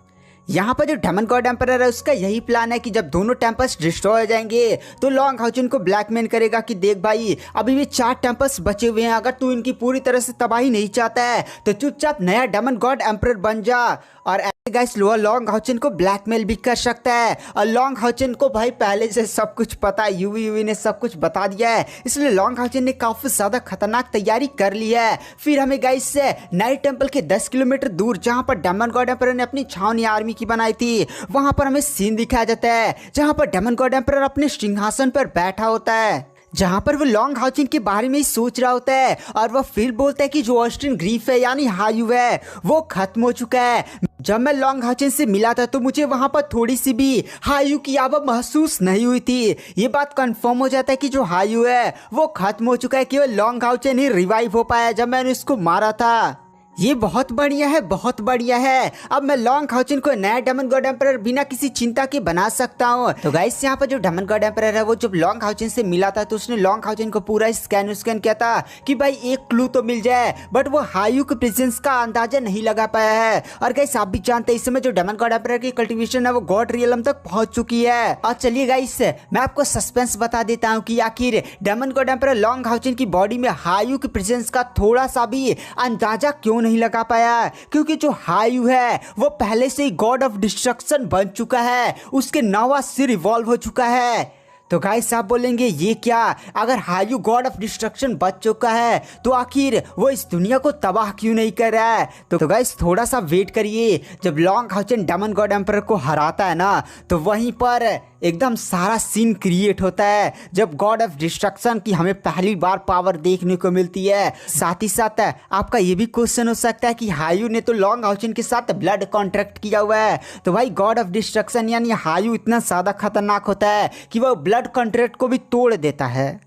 यहाँ पर जो डेमन गॉड एम्परर है उसका यही प्लान है कि जब दोनों टेम्पल्स डिस्ट्रॉय हो जाएंगे तो लॉन्ग हाउचेन को ब्लैकमेल करेगा कि देख भाई अभी भी 4 टेम्पल्स बचे हुए हैं, अगर तू इनकी पूरी तरह से तबाही नहीं चाहता है तो चुपचाप नया डेमन गॉड एम्परर बन जा। और गाइस लॉन्ग हाउचेन को ब्लैकमेल भी कर सकता है और लॉन्ग हाउचेन को भाई पहले से सब कुछ पता है, यूवी ने सब कुछ बता दिया है, इसलिए लॉन्ग हाउचेन ने काफी ज्यादा खतरनाक तैयारी कर ली है। फिर हमें गाइस से नाइट टेम्पल के 10 किलोमीटर दूर जहां पर डेमन गॉड एम्परर ने अपनी छावनी आर्मी की बनाई थी वहां पर हमें सीन दिखाया जाता है जहां पर डेमन गॉड एम्परर अपने सिंहासन पर बैठा होता है, जहां पर वो लॉन्ग हाउचेन के बारे में ही सोच रहा होता है और वह फिर बोलता है कि जो ऑस्टिन ग्रीफ है यानी हायू है वो खत्म हो चुका है। जब मैं लॉन्ग हाउचेन से मिला था तो मुझे वहां पर थोड़ी सी भी हायू की आवाज़ महसूस नहीं हुई थी। ये बात कंफर्म हो जाता है कि जो हायू है वो खत्म हो चुका है, केवल लॉन्ग हाउचेन ही रिवाइव हो पाया जब मैंने उसको मारा था। ये बहुत बढ़िया है, बहुत बढ़िया है। अब मैं लॉन्ग हाउचेन को नया डेमन गॉड एम्परर बिना किसी चिंता के बना सकता हूँ। तो गाइस यहाँ पर जो डेमन गॉड एम्परर है वो जब लॉन्ग हाउचेन से मिला था तो उसने लॉन्ग हाउचेन को पूरा स्कैन किया था कि भाई एक क्लू तो मिल जाए, बट वो हायू के प्रेजेंस का अंदाजा नहीं लगा पाया है। और गाइस आप भी जानते हैं इस समय जो डेमन गॉड एम्परर की कल्टीवेशन है वो गॉड रियलम तक पहुंच चुकी है। और चलिए गाइस मैं आपको सस्पेंस बता देता हूँ कि आखिर demon god emperor Long Haochen की बॉडी में हायू के प्रेजेंस का थोड़ा सा भी अंदाजा क्यों नहीं लगा पाया, क्योंकि जो हायू है वो पहले से ही गॉड ऑफ डिस्ट्रक्शन बन चुका है, उसके 9वां सिर इवॉल्व हो चुका है। तो गाइस आप बोलेंगे ये क्या, अगर हायू गॉड ऑफ डिस्ट्रक्शन बच चुका है तो आखिर वो इस दुनिया को तबाह क्यों नहीं कर रहा है। तो गाइस थोड़ा सा वेट करिए, जब Long Haochen demon god emperor को हराता है ना तो वहीं पर एकदम सारा सीन क्रिएट होता है जब गॉड ऑफ डिस्ट्रक्शन की हमें पहली बार पावर देखने को मिलती है। साथ ही साथ आपका ये भी क्वेश्चन हो सकता है कि हायू ने तो लॉन्ग हाउचेन के साथ ब्लड कॉन्ट्रैक्ट किया हुआ है, तो भाई गॉड ऑफ डिस्ट्रक्शन यानी हायू इतना ज़्यादा खतरनाक होता है कि वह ब्लड कॉन्ट्रैक्ट को भी तोड़ देता है।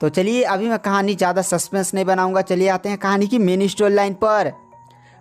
तो चलिए अभी मैं कहानी ज़्यादा सस्पेंस नहीं बनाऊंगा, चलिए आते हैं कहानी की मेन स्टोरी लाइन पर।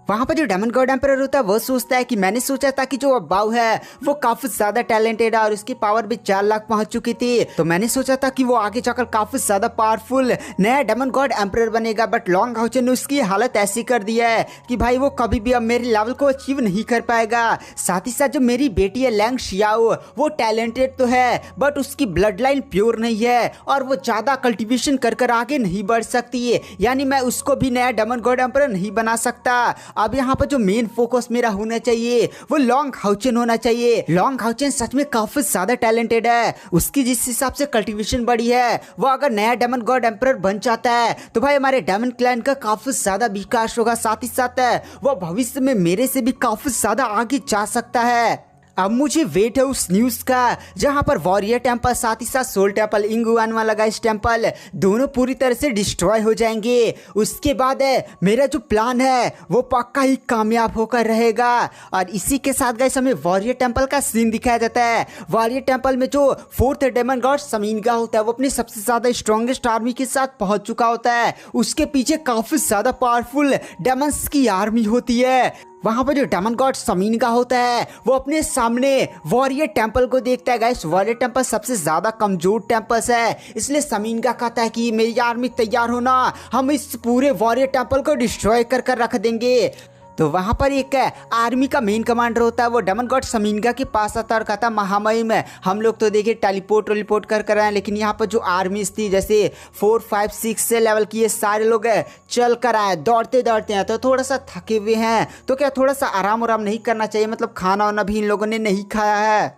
वहाँ पर जो डेमन गॉड एम्परर होता है वो सोचता है कि मैंने सोचा था कि जो अबाउ है वो काफी ज्यादा टैलेंटेड है और उसकी पावर भी 4 लाख पहुंच चुकी थी, तो मैंने सोचा था कि वो आगे जाकर काफी ज्यादा पावरफुल नया डेमन गॉड एम्परर बनेगा। बट लॉन्ग हाउचेन ने उसकी हालत ऐसी कर दी है कि भाई वो कभी भी अब मेरे लेवल को अचीव नहीं कर पाएगा। साथ ही साथ जो मेरी बेटी है लैंग शियाओ वो टैलेंटेड तो है बट उसकी ब्लड लाइन प्योर नहीं है और वो ज्यादा कल्टिवेशन कर आगे नहीं बढ़ सकती है, यानी मैं उसको भी नया डेमन गॉड एम्परर नहीं बना सकता। अब यहाँ पर जो मेन फोकस मेरा होना चाहिए वो लॉन्ग हाउचेन होना चाहिए। लॉन्ग हाउचेन सच में काफी ज्यादा टैलेंटेड है, उसकी जिस हिसाब से कल्टीवेशन बढ़ी है वो अगर नया डेमन गॉड एम्परर बन जाता है तो भाई हमारे डेमन क्लैन का काफी ज्यादा विकास होगा। साथ ही साथ वो भविष्य में मेरे से भी काफी ज्यादा आगे जा सकता है। अब मुझे वेट है उस न्यूज़ का जहां पर वॉरियर टेम्पल साथ ही साथ सोल टेम्पल इंगुआन वाला गाइस टेम्पल दोनों पूरी तरह से डिस्ट्रॉय हो जाएंगे। उसके बाद मेरा जो प्लान है वो पक्का ही कामयाब होकर रहेगा। और इसी के साथ गाइस हमें वॉरियर टेम्पल का सीन दिखाया जाता है। वॉरियर टेम्पल में जो 4th डेमन गॉड समीनगा होता है वो अपनी सबसे ज़्यादा स्ट्रॉन्गेस्ट आर्मी के साथ पहुंच चुका होता है। उसके पीछे काफ़ी ज़्यादा पावरफुल डेमन्स की आर्मी होती है वहां पर जो डेमन गॉड समीन का होता है वो अपने सामने वॉरियर टेंपल को देखता है। गाइस वॉरियर टेंपल सबसे ज्यादा कमजोर टेंपल्स है, इसलिए समीन का कहता है कि मेरी आर्मी तैयार होना, हम इस पूरे वॉरियर टेंपल को डिस्ट्रॉय कर कर रख देंगे। तो वहां पर एक आर्मी का मेन कमांडर होता है, वो डेमन गॉड समीनगा के पास आता है और कहता है महामहिम हम लोग तो देखिए टेलीपोर्ट कर रहे हैं, लेकिन यहाँ पर जो आर्मीज थी जैसे 4, 5, 6 से लेवल की ये सारे लोग चल कर आए, दौड़ते हैं तो थोड़ा सा थके हुए हैं, तो क्या थोड़ा सा आराम नहीं करना चाहिए, मतलब खाना वाना भी इन लोगों ने नहीं खाया है।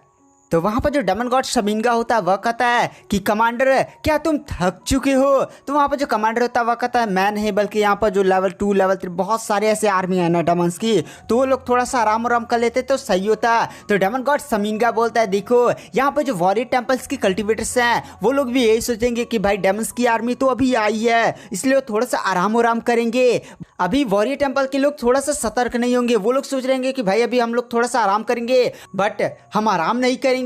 तो वहां पर जो डेमन गॉड समीनगा होता है वह कहता है कि कमांडर क्या तुम थक चुके हो। तो वहां पर जो कमांडर होता है वह कहता है मैं नहीं, बल्कि यहाँ पर जो लेवल 2 लेवल 3 बहुत सारे ऐसे आर्मी है ना डेमन्स की, तो वो लोग थोड़ा सा आराम कर लेते तो सही होता। तो डेमन गॉड समीनगा बोलता है देखो यहाँ पर जो वॉरियर टेंपल्स की कल्टिवेटर्स हैं वो लोग भी यही सोचेंगे कि भाई डेमन्स की आर्मी तो अभी आई है, इसलिए वो थोड़ा सा आराम करेंगे। अभी वॉरियर टेंपल के लोग थोड़ा सा सतर्क नहीं होंगे, वो लोग सोच रहे कि भाई अभी हम लोग थोड़ा सा आराम करेंगे, बट हम आराम नहीं करेंगे,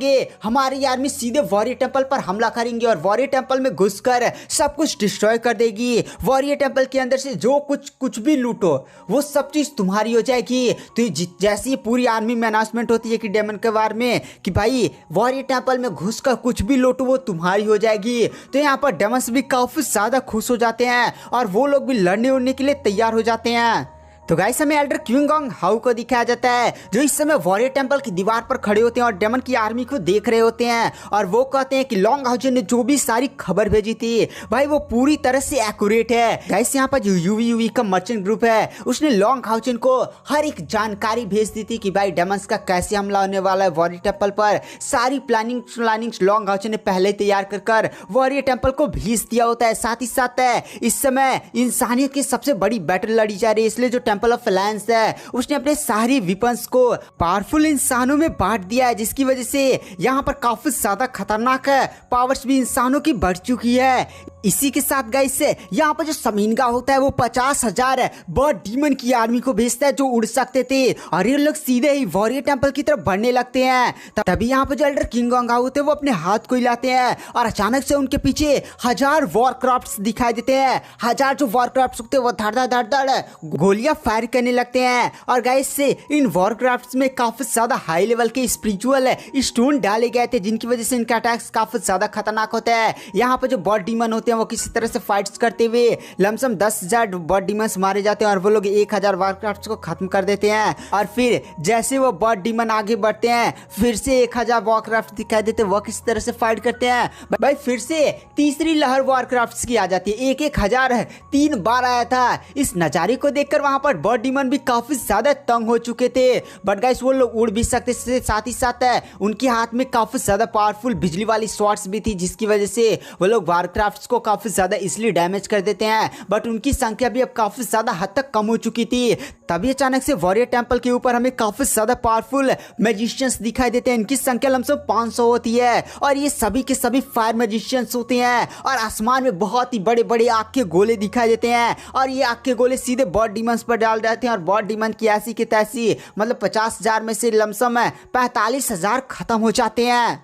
हमारी आर्मी सीधे वॉरियर टेंपल पर हमला करेंगे और वॉरियर टेंपल में घुसकर सब कुछ डिस्ट्रॉय कर देगी। वॉरियर टेंपल के अंदर से जो कुछ भी लूटो वो सब चीज तुम्हारी हो जाएगी। तो जैसी पूरी आर्मी में अनाउंसमेंट होती है कि डेमन के बारे में कि भाई वॉरियर टेंपल में घुसकर कुछ भी लूटो वो तुम्हारी हो जाएगी, तो यहाँ पर डेमन्स भी काफी ज्यादा खुश हो जाते हैं और वो लोग भी लड़ने उड़ने के लिए तैयार हो जाते हैं। तो गाइस हमें एल्डर क्विंगोंग हाउ को दिखाया जाता है जो इस समय वॉरियर टेंपल की दीवार पर खड़े होते हैं और डेमन की आर्मी को देख रहे होते हैं और वो कहते हैं कि लॉन्ग हाउजन ने जो भी सारी खबर भेजी थी भाई वो पूरी तरह से एक्यूरेट है। गाइस यहाँ पर जो यूवी का मर्चेंट ग्रुप है उसने लॉन्ग हाउजन को हर एक जानकारी भेज दी थी कि भाई डेमन्स का कैसे हमला होने वाला है वॉरियर टेंपल पर। सारी प्लानिंग लॉन्ग हाउजन ने पहले तैयार कर वॉरियर टेंपल को भेज दिया होता है। साथ ही साथ इस समय इंसानियत की सबसे बड़ी बैटल लड़ी जा रही है, इसलिए जो टेंपल ऑफ अलायंस है उसने अपने सारी वेपन्स को पावरफुल इंसानों में बांट दिया है, जिसकी वजह से यहाँ पर काफी ज्यादा खतरनाक पावर्स भी इंसानों की बढ़ चुकी है। इसी के साथ गाइस यहाँ पर जो समीनगा होता है वो 50,000 बर्ड डीमन की आर्मी को भेजता है जो उड़ सकते थे और ये लोग सीधे ही वॉरियर टेंपल की तरफ बढ़ने लगते हैं। तभी यहाँ पर जो एल्डर किंगोंग होते हैं वो अपने हाथ को हिलाते हैं और अचानक से उनके पीछे 1000 वॉरक्राफ्ट्स दिखाई देते हैं। 1000 जो वॉरक्राफ्ट्स होते हैं वो धड़ गोलियां फायर करने लगते हैं और गाइस से इन वॉरक्राफ्ट्स में काफी ज्यादा हाई लेवल के स्पिरिचुअल स्टोन डाले गए थे, जिनकी वजह से इनका अटैक्स काफी ज्यादा खतरनाक होता है। यहाँ पर जो बर्ड डीमन होते हैं वो किसी तरह से फाइट्स करते हुए लमसम 10,000 बर्ड डीमंस मारे जाते हैं और वो लोग 1000 वॉरक्राफ्ट्स को खत्म कर देते हैं। और फिर जैसे वो बर्ड डीमन आगे बढ़ते हैं फिर से 1000 वॉरक्राफ्ट दिखाई देते हैं, वो किसी तरह से फाइट करते हैं। भाई फिर से तीसरी लहर वॉरक्राफ्ट्स की आ जाती है, 1000 3 बार आया था। इस नजारे को देखकर वहां पर बर्ड डीमन भी काफी ज्यादा तंग हो चुके थे, बट गाइस वो लोग उड़ भी सकते थे। साथ ही साथ उनके हाथ में काफी ज्यादा पावरफुल बिजली वाली स्वॉर्ड्स भी थी, जिसकी वजह से वो लोग वॉरक्राफ्ट्स को काफी ज्यादा इसलिए डैमेज कर देते हैं, बट उनकी संख्या भी अब काफी ज्यादा हद तक कम हो चुकी थी। तभी अचानक से वॉरियर टेंपल के ऊपर हमें काफी ज्यादा पावरफुल मैजिशियंस दिखाई देते हैं। इनकी संख्या लमसम 500 होती है और ये सभी के सभी फायर मैजिशियंस होते हैं और आसमान में बहुत ही बड़े बड़े आग के गोले दिखाई देते हैं और ये आग के गोले सीधे बर्ड डीमंस पर डाल देते हैं और बर्ड डीमन की ऐसी की तैसी मतलब 50,000 में से लमसम 45,000 खत्म हो जाते हैं।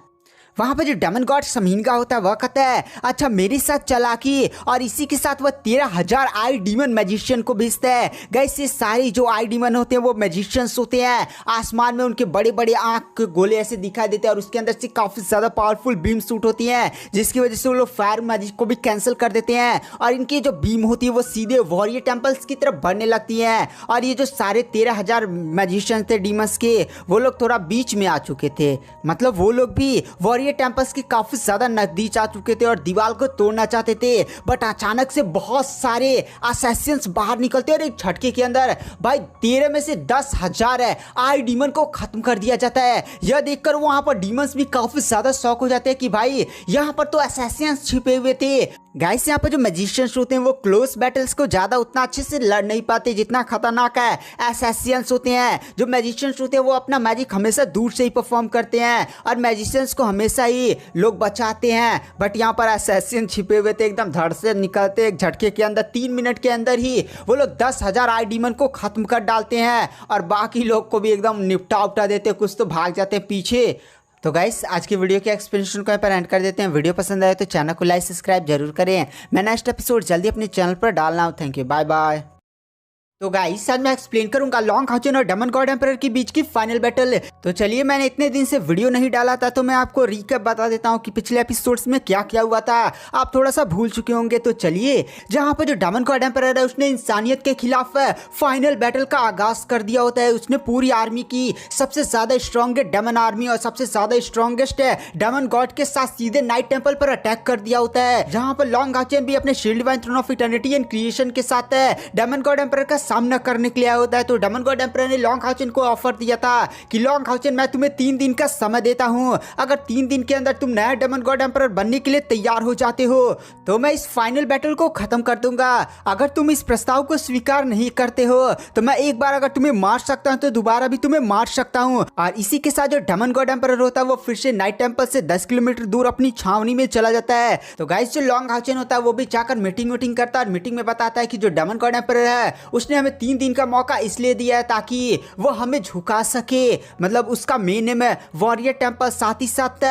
वहां पर जो डेमन गॉड समीनगा होता है वह कहता है अच्छा मेरे साथ चलाकी, और इसी के साथ वह 13,000 आई डीमन मैजिशियन को भेजता है। गाइस ये सारे जो आई डीमन होते हैं वो मैजिशियंस होते हैं, आसमान में उनके बड़े बड़े आंख के गोले ऐसे दिखाई देते हैं और उसके अंदर से काफी ज्यादा पावरफुल बीम शूट होती है, जिसकी वजह से वो लोग फायर मैजिक को भी कैंसिल कर देते हैं और इनकी जो बीम होती है वो सीधे वॉरियर टेंपल्स की तरफ बढ़ने लगती है। और ये जो सारे 13,000 मैजिशियन थे डीमंस के वो लोग थोड़ा बीच में आ चुके थे, मतलब वो लोग भी वॉरियर टेंपल्स के काफी ज्यादा नजदीक आ चुके थे और दीवार को तोड़ना चाहते थे, बट अचानक से बहुत सारे असैसिन्स बाहर निकलते और एक झटके के अंदर भाई 13 में से 10,000 आई डीमन को खत्म कर दिया जाता है। यह देखकर वहां पर डीमंस भी काफी ज्यादा शॉक हो जाते हैं कि भाई यहाँ पर तो असैसिन्स छिपे हुए थे। गाइस यहाँ पर जो मैजिशियंस होते हैं वो क्लोज बैटल्स को ज्यादा उतना अच्छे से लड़ नहीं पाते जितना खतरनाक है असैसिन्स होते हैं। जो मैजिशियंस होते हैं वो अपना मैजिक हमेशा दूर से ही परफॉर्म करते हैं और मैजिशियंस को हमेशा ही लोग बचाते हैं, बट यहाँ पर असैसिन छिपे हुए थे एकदम धड़ से निकलते एक झटके के अंदर 3 मिनट के अंदर ही वो लोग 10,000 आई डीमन को खत्म कर डालते हैं और बाकी लोग को भी एकदम निपटा उपटा देते, कुछ तो भाग जाते हैं पीछे। तो गाइस आज की वीडियो के एक्सप्लेनेशन को यहाँ पर एंड कर देते हैं। वीडियो पसंद आए तो चैनल को लाइक सब्सक्राइब जरूर करें। मैं नेक्स्ट एपिसोड जल्दी अपने चैनल पर डालना हूँ। Thank you, bye bye. तो गाइस आज मैं एक्सप्लेन करूंगा लॉन्ग हाउचेन और डेमन गॉड एम्परर के बीच की फाइनल बैटल। तो चलिए, मैंने इतने दिन से वीडियो नहीं डाला था तो मैं आपको रिकैप बता देता हूं कि पिछले एपिसोड्स में क्या क्या हुआ था। आप थोड़ा सा भूल चुके होंगे। तो चलिए, जहां पर जो डेमन गॉड एम्परर है उसने इंसानियत के खिलाफ फाइनल बैटल का आगाज कर दिया होता है। उसने पूरी आर्मी की सबसे ज्यादा स्ट्रॉन्गेस्ट डेमन आर्मी और सबसे ज्यादा स्ट्रॉन्गेस्ट डेमन गॉड के साथ सीधे नाइट टेम्पल पर अटैक कर दिया होता है, जहां पर लॉन्ग हाउचेन भी अपने shield divine throne of eternity and creation के साथ डेमन गॉड एम्परर का सामना करने के लिए आया होता है। तो डेमन गॉड एम्परर ने लॉन्ग हाउचेन को ऑफर दिया था कि लॉन्ग हाउचेन, मैं तुम्हें 3 दिन का समय देता हूं, अगर 3 दिन के अंदर तुम नया डेमन गॉड एम्परर बनने के लिए तैयार हो जाते हो तो मैं इस फाइनल बैटल को खत्म कर दूंगा। अगर तुम इस प्रस्ताव को स्वीकार नहीं करते हो तो मैं एक बार अगर तुम्हें मार सकता हूं तो दोबारा भी तुम्हें मार सकता हूं। और इसी के साथ जो डेमन गॉड एम्परर होता है वो फिर से नाइट टेम्पल से 10 किलोमीटर दूर अपनी छावनी में चला जाता है। तो गाइस, जो लॉन्ग हाउचेन होता है वो भी जाकर मीटिंग करता है और मीटिंग में बताता है कि जो डेमन गॉड एम्परर है उसने हमें 3 दिन का मौका इसलिए दिया है ताकि वो हमें झुका सके। मतलब उसका मेन नेम है वॉरियर टेम्पल, साथ ही साथ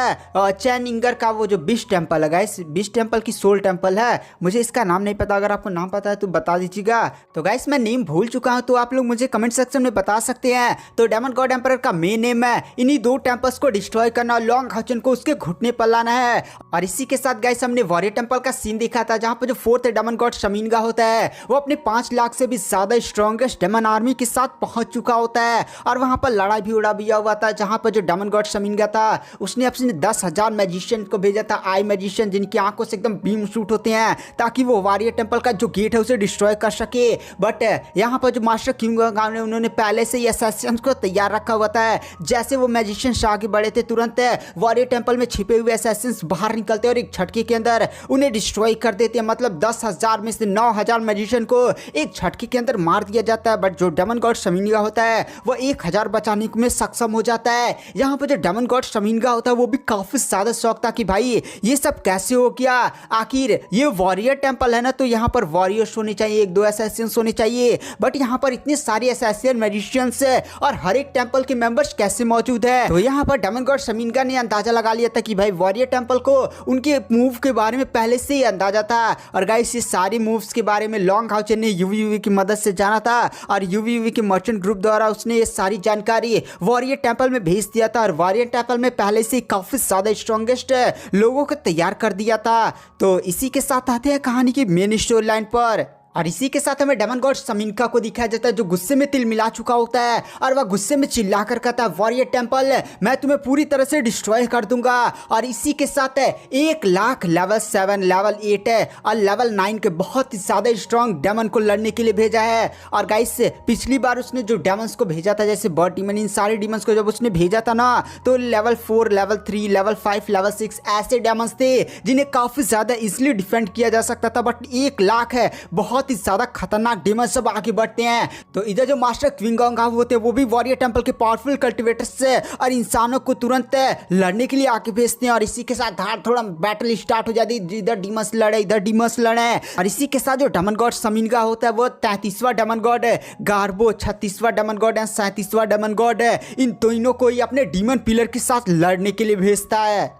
चैन इंगर का वो जो बिश टेम्पल है गाइस, बिश टेम्पल की सोल टेम्पल है। मुझे इसका नाम नहीं पता, अगर आपको नाम पता है तो बता दीजिएगा। तो गाइस, मैं नेम भूल चुका हूं तो आप लोग मुझे कमेंट सेक्शन में बता सकते हैं। तो डेमन गॉड एम्परर का मेन नेम है इन्हीं 2 टेम्पल्स को डिस्ट्रॉय करना, लॉन्ग हाउचेन को उसके घुटने पर लाना है। और इसी के साथ गाइस, हमने वॉरियर टेम्पल का सीन देखा था जहां पर जो 4th डेमन गॉड शमीनगा होता है वो अपने 5 लाख से भी ज्यादा स्ट्रॉन्गेस्ट डेमन आर्मी के साथ पहुंच चुका होता है और वहां पर लड़ाई भी उड़ा भी हुआ था, जहां पर जो डेमन गॉड शमीनगा था उसने अपने 10,000 मैजिशियन को भेजा था, आई मैजिशियन, जिनकी आंखों से एकदम बीम शूट होते हैं, ताकि वो वॉरियर टेम्पल का जो गेट है उसे डिस्ट्रॉय कर सके। बट यहाँ पर जो मास्टर किंग ने उन्होंने पहले से ही असैसिन्स को तैयार रखा हुआ था। जैसे वो मैजिशियन आगे बढ़े थे तुरंत वॉरियर टेम्पल में छिपे हुए असैसिन्स बाहर निकलते और एक झटके के अंदर उन्हें डिस्ट्रॉय कर देते हैं। मतलब 10,000 में से 9,000 मैजिशियन को एक झटके के अंदर मार दिया जाता है। बट जो डेमन गॉड शमीनगा होता है वो 1,000 बचाने में सक्षम हो जाता है। यहाँ पर जो डेमन गॉड शमीनगा होता है वो भी काफी ज्यादा शौक था कि भाई ये सब कैसे हो गया, आखिर ये वॉरियर टेम्पल है ना, तो यहाँ पर वॉरियर्स होने चाहिए, 1-2 असैसिन्स होने चाहिए। बट यहाँ पर इतने सारे असैसिन मैजिशियंस और हर एक टेम्पल के मेंबर्स कैसे मौजूद है। तो यहाँ पर डेमन गॉड शमीनगा ने अंदाजा लगा लिया था कि भाई वॉरियर टेम्पल को उनके मूव के बारे में पहले से ही अंदाजा था। और गाइस, ये सारे मूव्स के बारे में लॉन्ग हाउचेन ने यूवी की मदद से जाना था और यूवी के मर्चेंट ग्रुप द्वारा उसने ये सारी जानकारी वॉरियर टेम्पल में भेज दिया था और वॉरियर टेम्पल में पहले से काफी ज्यादा स्ट्रॉन्गेस्ट लोगों को तैयार कर दिया था। तो इसी के साथ आते हैं कहानी की मेन स्टोरी लाइन पर। और इसी के साथ हमें डेमन गॉड शमीनगा को दिखाया जाता है जो गुस्से में तिल मिला चुका होता है और वह गुस्से में चिल्ला कर कहता है, वॉरियर टेम्पल मैं तुम्हें पूरी तरह से डिस्ट्रॉय कर दूंगा। और इसी के साथ 1 लाख लेवल 7, लेवल 8 और लेवल 9 के बहुत ही ज्यादा स्ट्रॉन्ग डेमन को लड़ने के लिए भेजा है। और गाइस, पिछली बार उसने जो डेमन्स को भेजा था जैसे बर्ड डीमन, इन सारे डीमन्स को जब उसने भेजा था ना तो लेवल 4, लेवल 3, लेवल 5, लेवल 6 ऐसे डेमन्स थे जिन्हें काफी ज्यादा इजिली डिफेंड किया जा सकता था। बट 1 लाख है, बहुत ही ज्यादा खतरनाक डेमन सब आगे बढ़ते हैं। तो इधर जो मास्टर क्विंगोंग होते हैं वो भी वॉरियर टेम्पल के पावरफुल कल्टिवेटर्स से और इंसानों को तुरंत लड़ने के लिए आगे भेजते हैं। और इसी के साथ धार थोड़ा बैटल स्टार्ट हो जाती है, इधर डीमंस लड़े इधर डीमंस लड़े। और इसी के साथ जो डेमन गॉड शमीनगा होता है वो 33वां डेमन गॉड गार्बो, 36वां डेमन गॉड है, 37वां डेमन गॉड है, इन दोनों को ही अपने डीमन पिलर के साथ लड़ने के लिए भेजता है।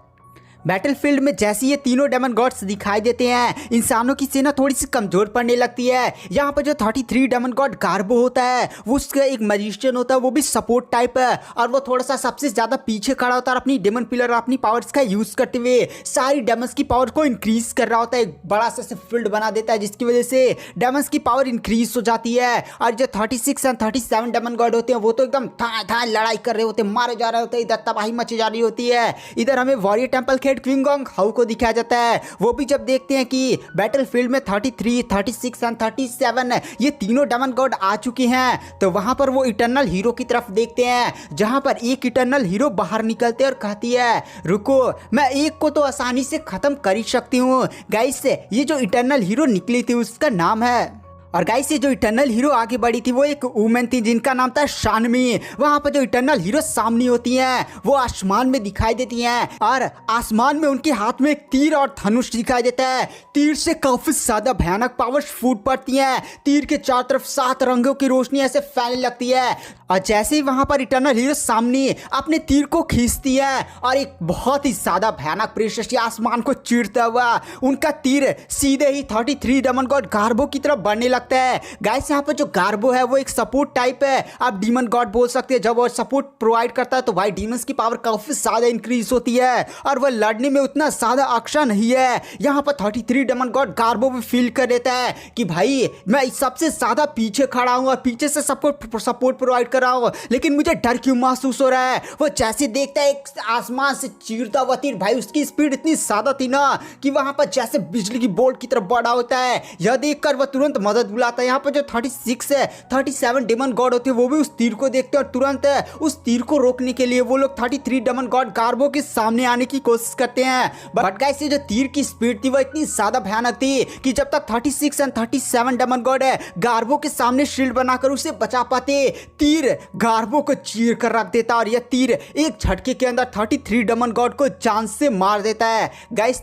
बैटलफील्ड में जैसे ये तीनों डेमन गॉड्स दिखाई देते हैं इंसानों की सेना थोड़ी सी कमजोर पड़ने लगती है। यहाँ पर जो 33 डेमन गॉड गार्बो होता है वो उसका एक मैजिशियन होता है, वो भी सपोर्ट टाइप है और वो थोड़ा सा सबसे ज्यादा पीछे खड़ा होता है और अपनी डेमन पिलर और अपनी पावर्स का यूज करते हुए सारी डेमन्स की पावर को इंक्रीज कर रहा होता है। एक बड़ा सा फील्ड बना देता है जिसकी वजह से डेमन्स की पावर इंक्रीज हो जाती है। और जो 36 और 37 डेमन गॉड होते हैं वो तो एकदम था लड़ाई कर रहे होते हैं, मारे जा रहे होते हैं, इधर तबाही मची जा रही होती है। इधर हमें वॉरियर टेम्पल क्विंगोंग हाउ को दिखाया जाता है। वो भी जब देखते हैं कि बैटलफील्ड में 33, 36 और 37 ये तीनों डेमन गॉड आ चुके हैं तो वहां पर वो इटर्नल हीरो की तरफ देखते हैं, जहां पर एक इटर्नल हीरो बाहर निकलते और कहती है, रुको, मैं एक को तो आसानी से खत्म कर ही सकती हूँ। गाइस, ये जो इटर्नल हीरो निकली थी उसका नाम है। और गाइस, ये जो इटर्नल हीरो आगे बढ़ी थी वो एक वुमेन थी जिनका नाम था शानमी। वहां पर जो इटर्नल हीरो सामने होती हैं वो आसमान में दिखाई देती हैं और आसमान में उनके हाथ में एक तीर और धनुष दिखाई देता है। तीर से काफी ज्यादा भयानक पावर्स फूट पड़ती हैं। तीर के चारों तरफ 7 रंगों की रोशनी ऐसे फैलने लगती है और जैसे ही वहां पर इटर्नल हीरो सामने अपने तीर को खींचती है और एक बहुत ही ज्यादा भयानक प्रेशर आसमान को चीरता हुआ उनका तीर सीधे ही 33 डेमन गॉड गार्बो की तरफ बढ़ने लगता है। गाइस यहाँ पर जो गार्बो है वो एक सपोर्ट टाइप है, आप डीमन गॉड बोल सकते हैं। जब वो सपोर्ट प्रोवाइड करता है तो भाई डीमंस की पावर काफी ज्यादा इंक्रीज होती है और वह लड़ने में उतना ज्यादा अक्षम नहीं है। यहाँ पर 33 डेमन गॉड गार्बो भी फील कर देता है कि भाई मैं सबसे ज्यादा पीछे खड़ा हूँ और पीछे से सबको सपोर्ट प्रोवाइड कर रहा हूँ, लेकिन मुझे डर क्यों महसूस हो रहा है। वो जैसे देखता है एक आसमान से चीरता हुआ तीर, भाई उसकी स्पीड इतनी ज्यादा थी ना कि वहां पर जैसे बिजली की बोल्ट की तरफ बढ़ा होता है। यह देखकर वह तुरंत मदद बुलाता है। यहाँ पर जो 36 है 37 डेमन गॉड होते हैं वो भी उस तीर को देखते हैं और तुरंत उस तीर को रोकने के लिए वो लोग 33 डेमन गॉड गार्बो के सामने आने की कोशिश करते हैं। बट गाइस ये जो तीर की स्पीड थी वो इतनी ज्यादा भयानक थी कि जब तक 36 एंड 37 डेमन गॉड है गार्बो के सामने शील्ड बनाकर उसे बचा पाते, तीर गार्बो को चीर कर रख देता और यह तीर एक झटके के अंदर 33 डेमन गॉड को जान से मार देता है। गाइस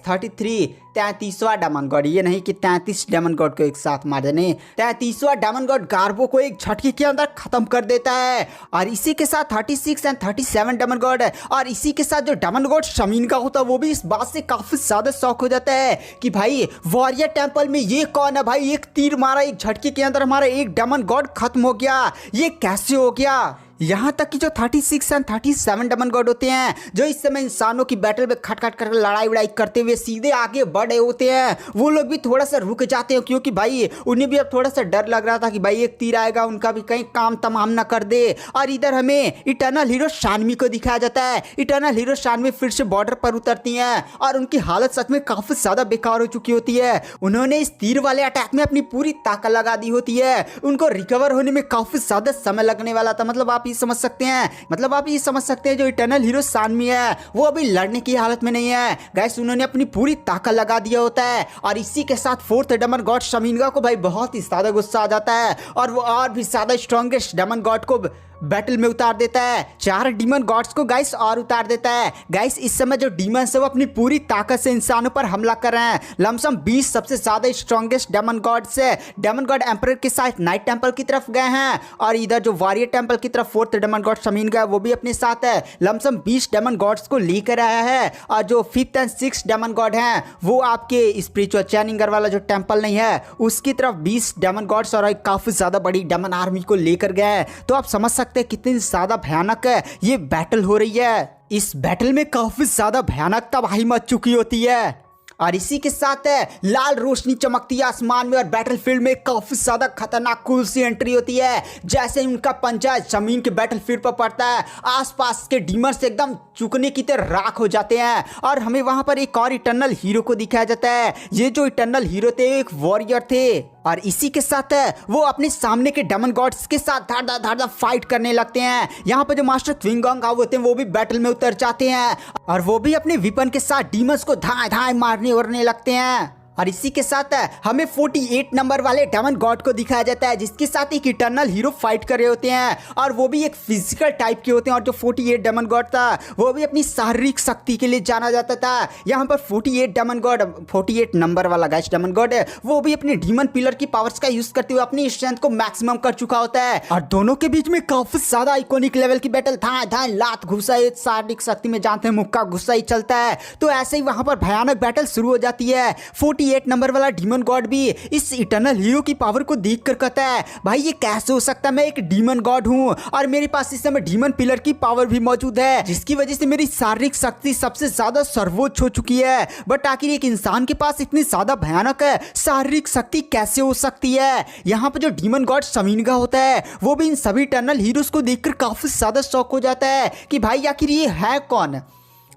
33वां डेमन गॉड, ये नहीं कि 33 डेमन गॉड को एक साथ मार देने, 33वां डेमन गॉड गार्बो को एक झटके के अंदर खत्म कर देता है। और इसी के साथ 36 एंड 37 डेमन गॉड और इसी के साथ जो डेमन गॉड शमीन का होता है वो भी इस बात से काफी ज्यादा शौक हो जाता है कि भाई वॉरियर टेंपल में ये कौन है, भाई एक तीर मारा एक झटके के अंदर हमारा एक डेमन गॉड खत्म हो गया, ये कैसे हो गया। यहाँ तक कि जो 36 एंड 37 डेमन गॉड होते हैं जो इस समय इंसानों की बैटल में खट खट कर लड़ाई वड़ाई करते हुए सीधे आगे बढ़ रहे होते हैं, वो लोग भी थोड़ा सा रुक जाते हैं क्योंकि भाई उन्हें भी अब थोड़ा सा डर लग रहा था कि भाई एक तीर आएगा उनका भी कहीं काम तमाम ना कर दे। और इधर हमें इटर्नल हीरो शानवी को दिखाया जाता है। इटर्नल हीरो शानवी फिर से बॉर्डर पर उतरती हैं और उनकी हालत सच में काफी ज्यादा बेकार हो चुकी होती है। उन्होंने इस तीर वाले अटैक में अपनी पूरी ताकत लगा दी होती है, उनको रिकवर होने में काफी ज्यादा समय लगने वाला था। मतलब आप ये समझ सकते हैं जो इटर्नल हीरो शानवी है वो अभी लड़ने की हालत में नहीं है। गाइस उन्होंने अपनी पूरी ताकत लगा दिया होता है और इसी के साथ 4th डेमन गॉड शमीनगा को भाई बहुत ही ज्यादा गुस्सा आ जाता है और वो और भी ज्यादा स्ट्रॉन्गेस्ट डेमन गॉड को बैटल में उतार देता है। 4 डीमन गॉड्स को गाइस और उतार देता है। गाइस इस समय जो डीमंस है वो अपनी पूरी ताकत से इंसानों पर हमला कर रहे हैं। लमसम 20 सबसे ज्यादा स्ट्रॉन्गेस्ट डेमन गॉड्स है डेमन गॉड एम्परर के साथ नाइट टेंपल की तरफ गए हैं और इधर जो वॉरियर टेंपल की तरफ 4th डेमन गॉड शमीन गया वो भी अपने साथ है। लमसम 20 डेमन गॉड्स को लेकर आया है और जो 5th and 6th demon God हैं वो आपके स्पिरिचुअल चैनिंगर वाला जो टेंपल नहीं है उसकी तरफ 20 डेमन गॉड्स और काफी ज्यादा बड़ी डेमन आर्मी को लेकर गए हैं। तो आप समझ सकते हैं कितनी ज्यादा भयानक है ये बैटल हो रही है। इस बैटल में काफी ज्यादा भयानक तबाही मच चुकी होती है और इसी के साथ लाल रोशनी चमकती है आसमान में और बैटलफील्ड में काफी ज्यादा खतरनाक कूल सी एंट्री होती है। जैसे ही उनका पंजा जमीन के बैटलफील्ड पर पड़ता है आसपास के डीमर्स एकदम चुकने की तरह राख हो जाते हैं और हमें वहां पर एक और इटर्नल हीरो को दिखाया जाता है। ये जो इटर्नल हीरो थे एक वॉरियर थे और इसी के साथ वो अपने सामने के डेमन गॉड्स के साथ धाड़ फाइट करने लगते हैं। यहाँ पर जो मास्टर क्विंगोंग होते हैं वो भी बैटल में उतर जाते हैं और वो भी अपने विपन के साथ डीमंस को धाए धाए मारने उड़ने लगते हैं। और इसी के साथ हमें 48 नंबर वाले डेमन गॉड को दिखाया जाता है जिसके साथ एक इटर्नल हीरो फाइट कर रहे होते हैं और वो भी एक फिजिकल टाइप के होते हैं। और जो 48 डेमन गॉड था वो भी अपनी शारीरिक शक्ति के लिए जाना जाता था। यहाँ पर 48 नंबर वाला गाइस डेमन गॉड है वो भी अपने डीमन पिलर की पावर्स का यूज करते हुए अपनी स्ट्रेंथ को मैक्सिमम कर चुका होता है और दोनों के बीच में काफी ज्यादा आइकॉनिक लेवल की बैटल धाए धाए लात घुसा शारीरिक शक्ति में जानते हैं मुक्का गुस्सा ही चलता है। तो ऐसे ही वहां पर भयानक बैटल शुरू हो जाती है। 48 नंबर वाला डीमन गॉड भी इस इटर्नल हीरो की पावर को देखकर कहता है भाई ये कैसे हो सकता है, मैं एक डीमन गॉड हूं और मेरे पास इस समय डीमन पिलर की पावर भी मौजूद है जिसकी वजह से मेरी शारीरिक शक्ति सबसे ज्यादा सर्वोच्च हो चुकी है। बट आखिर एक इंसान के पास इतनी ज्यादा भयानक है शारीरिक शक्ति कैसे हो सकती है। यहाँ पर जो डीमन गॉड शमीनगा होता है वो भी इन सभी इटर्नल हीरोज को देखकर काफी ज्यादा शौक हो जाता है कि भाई आखिर ये है कौन।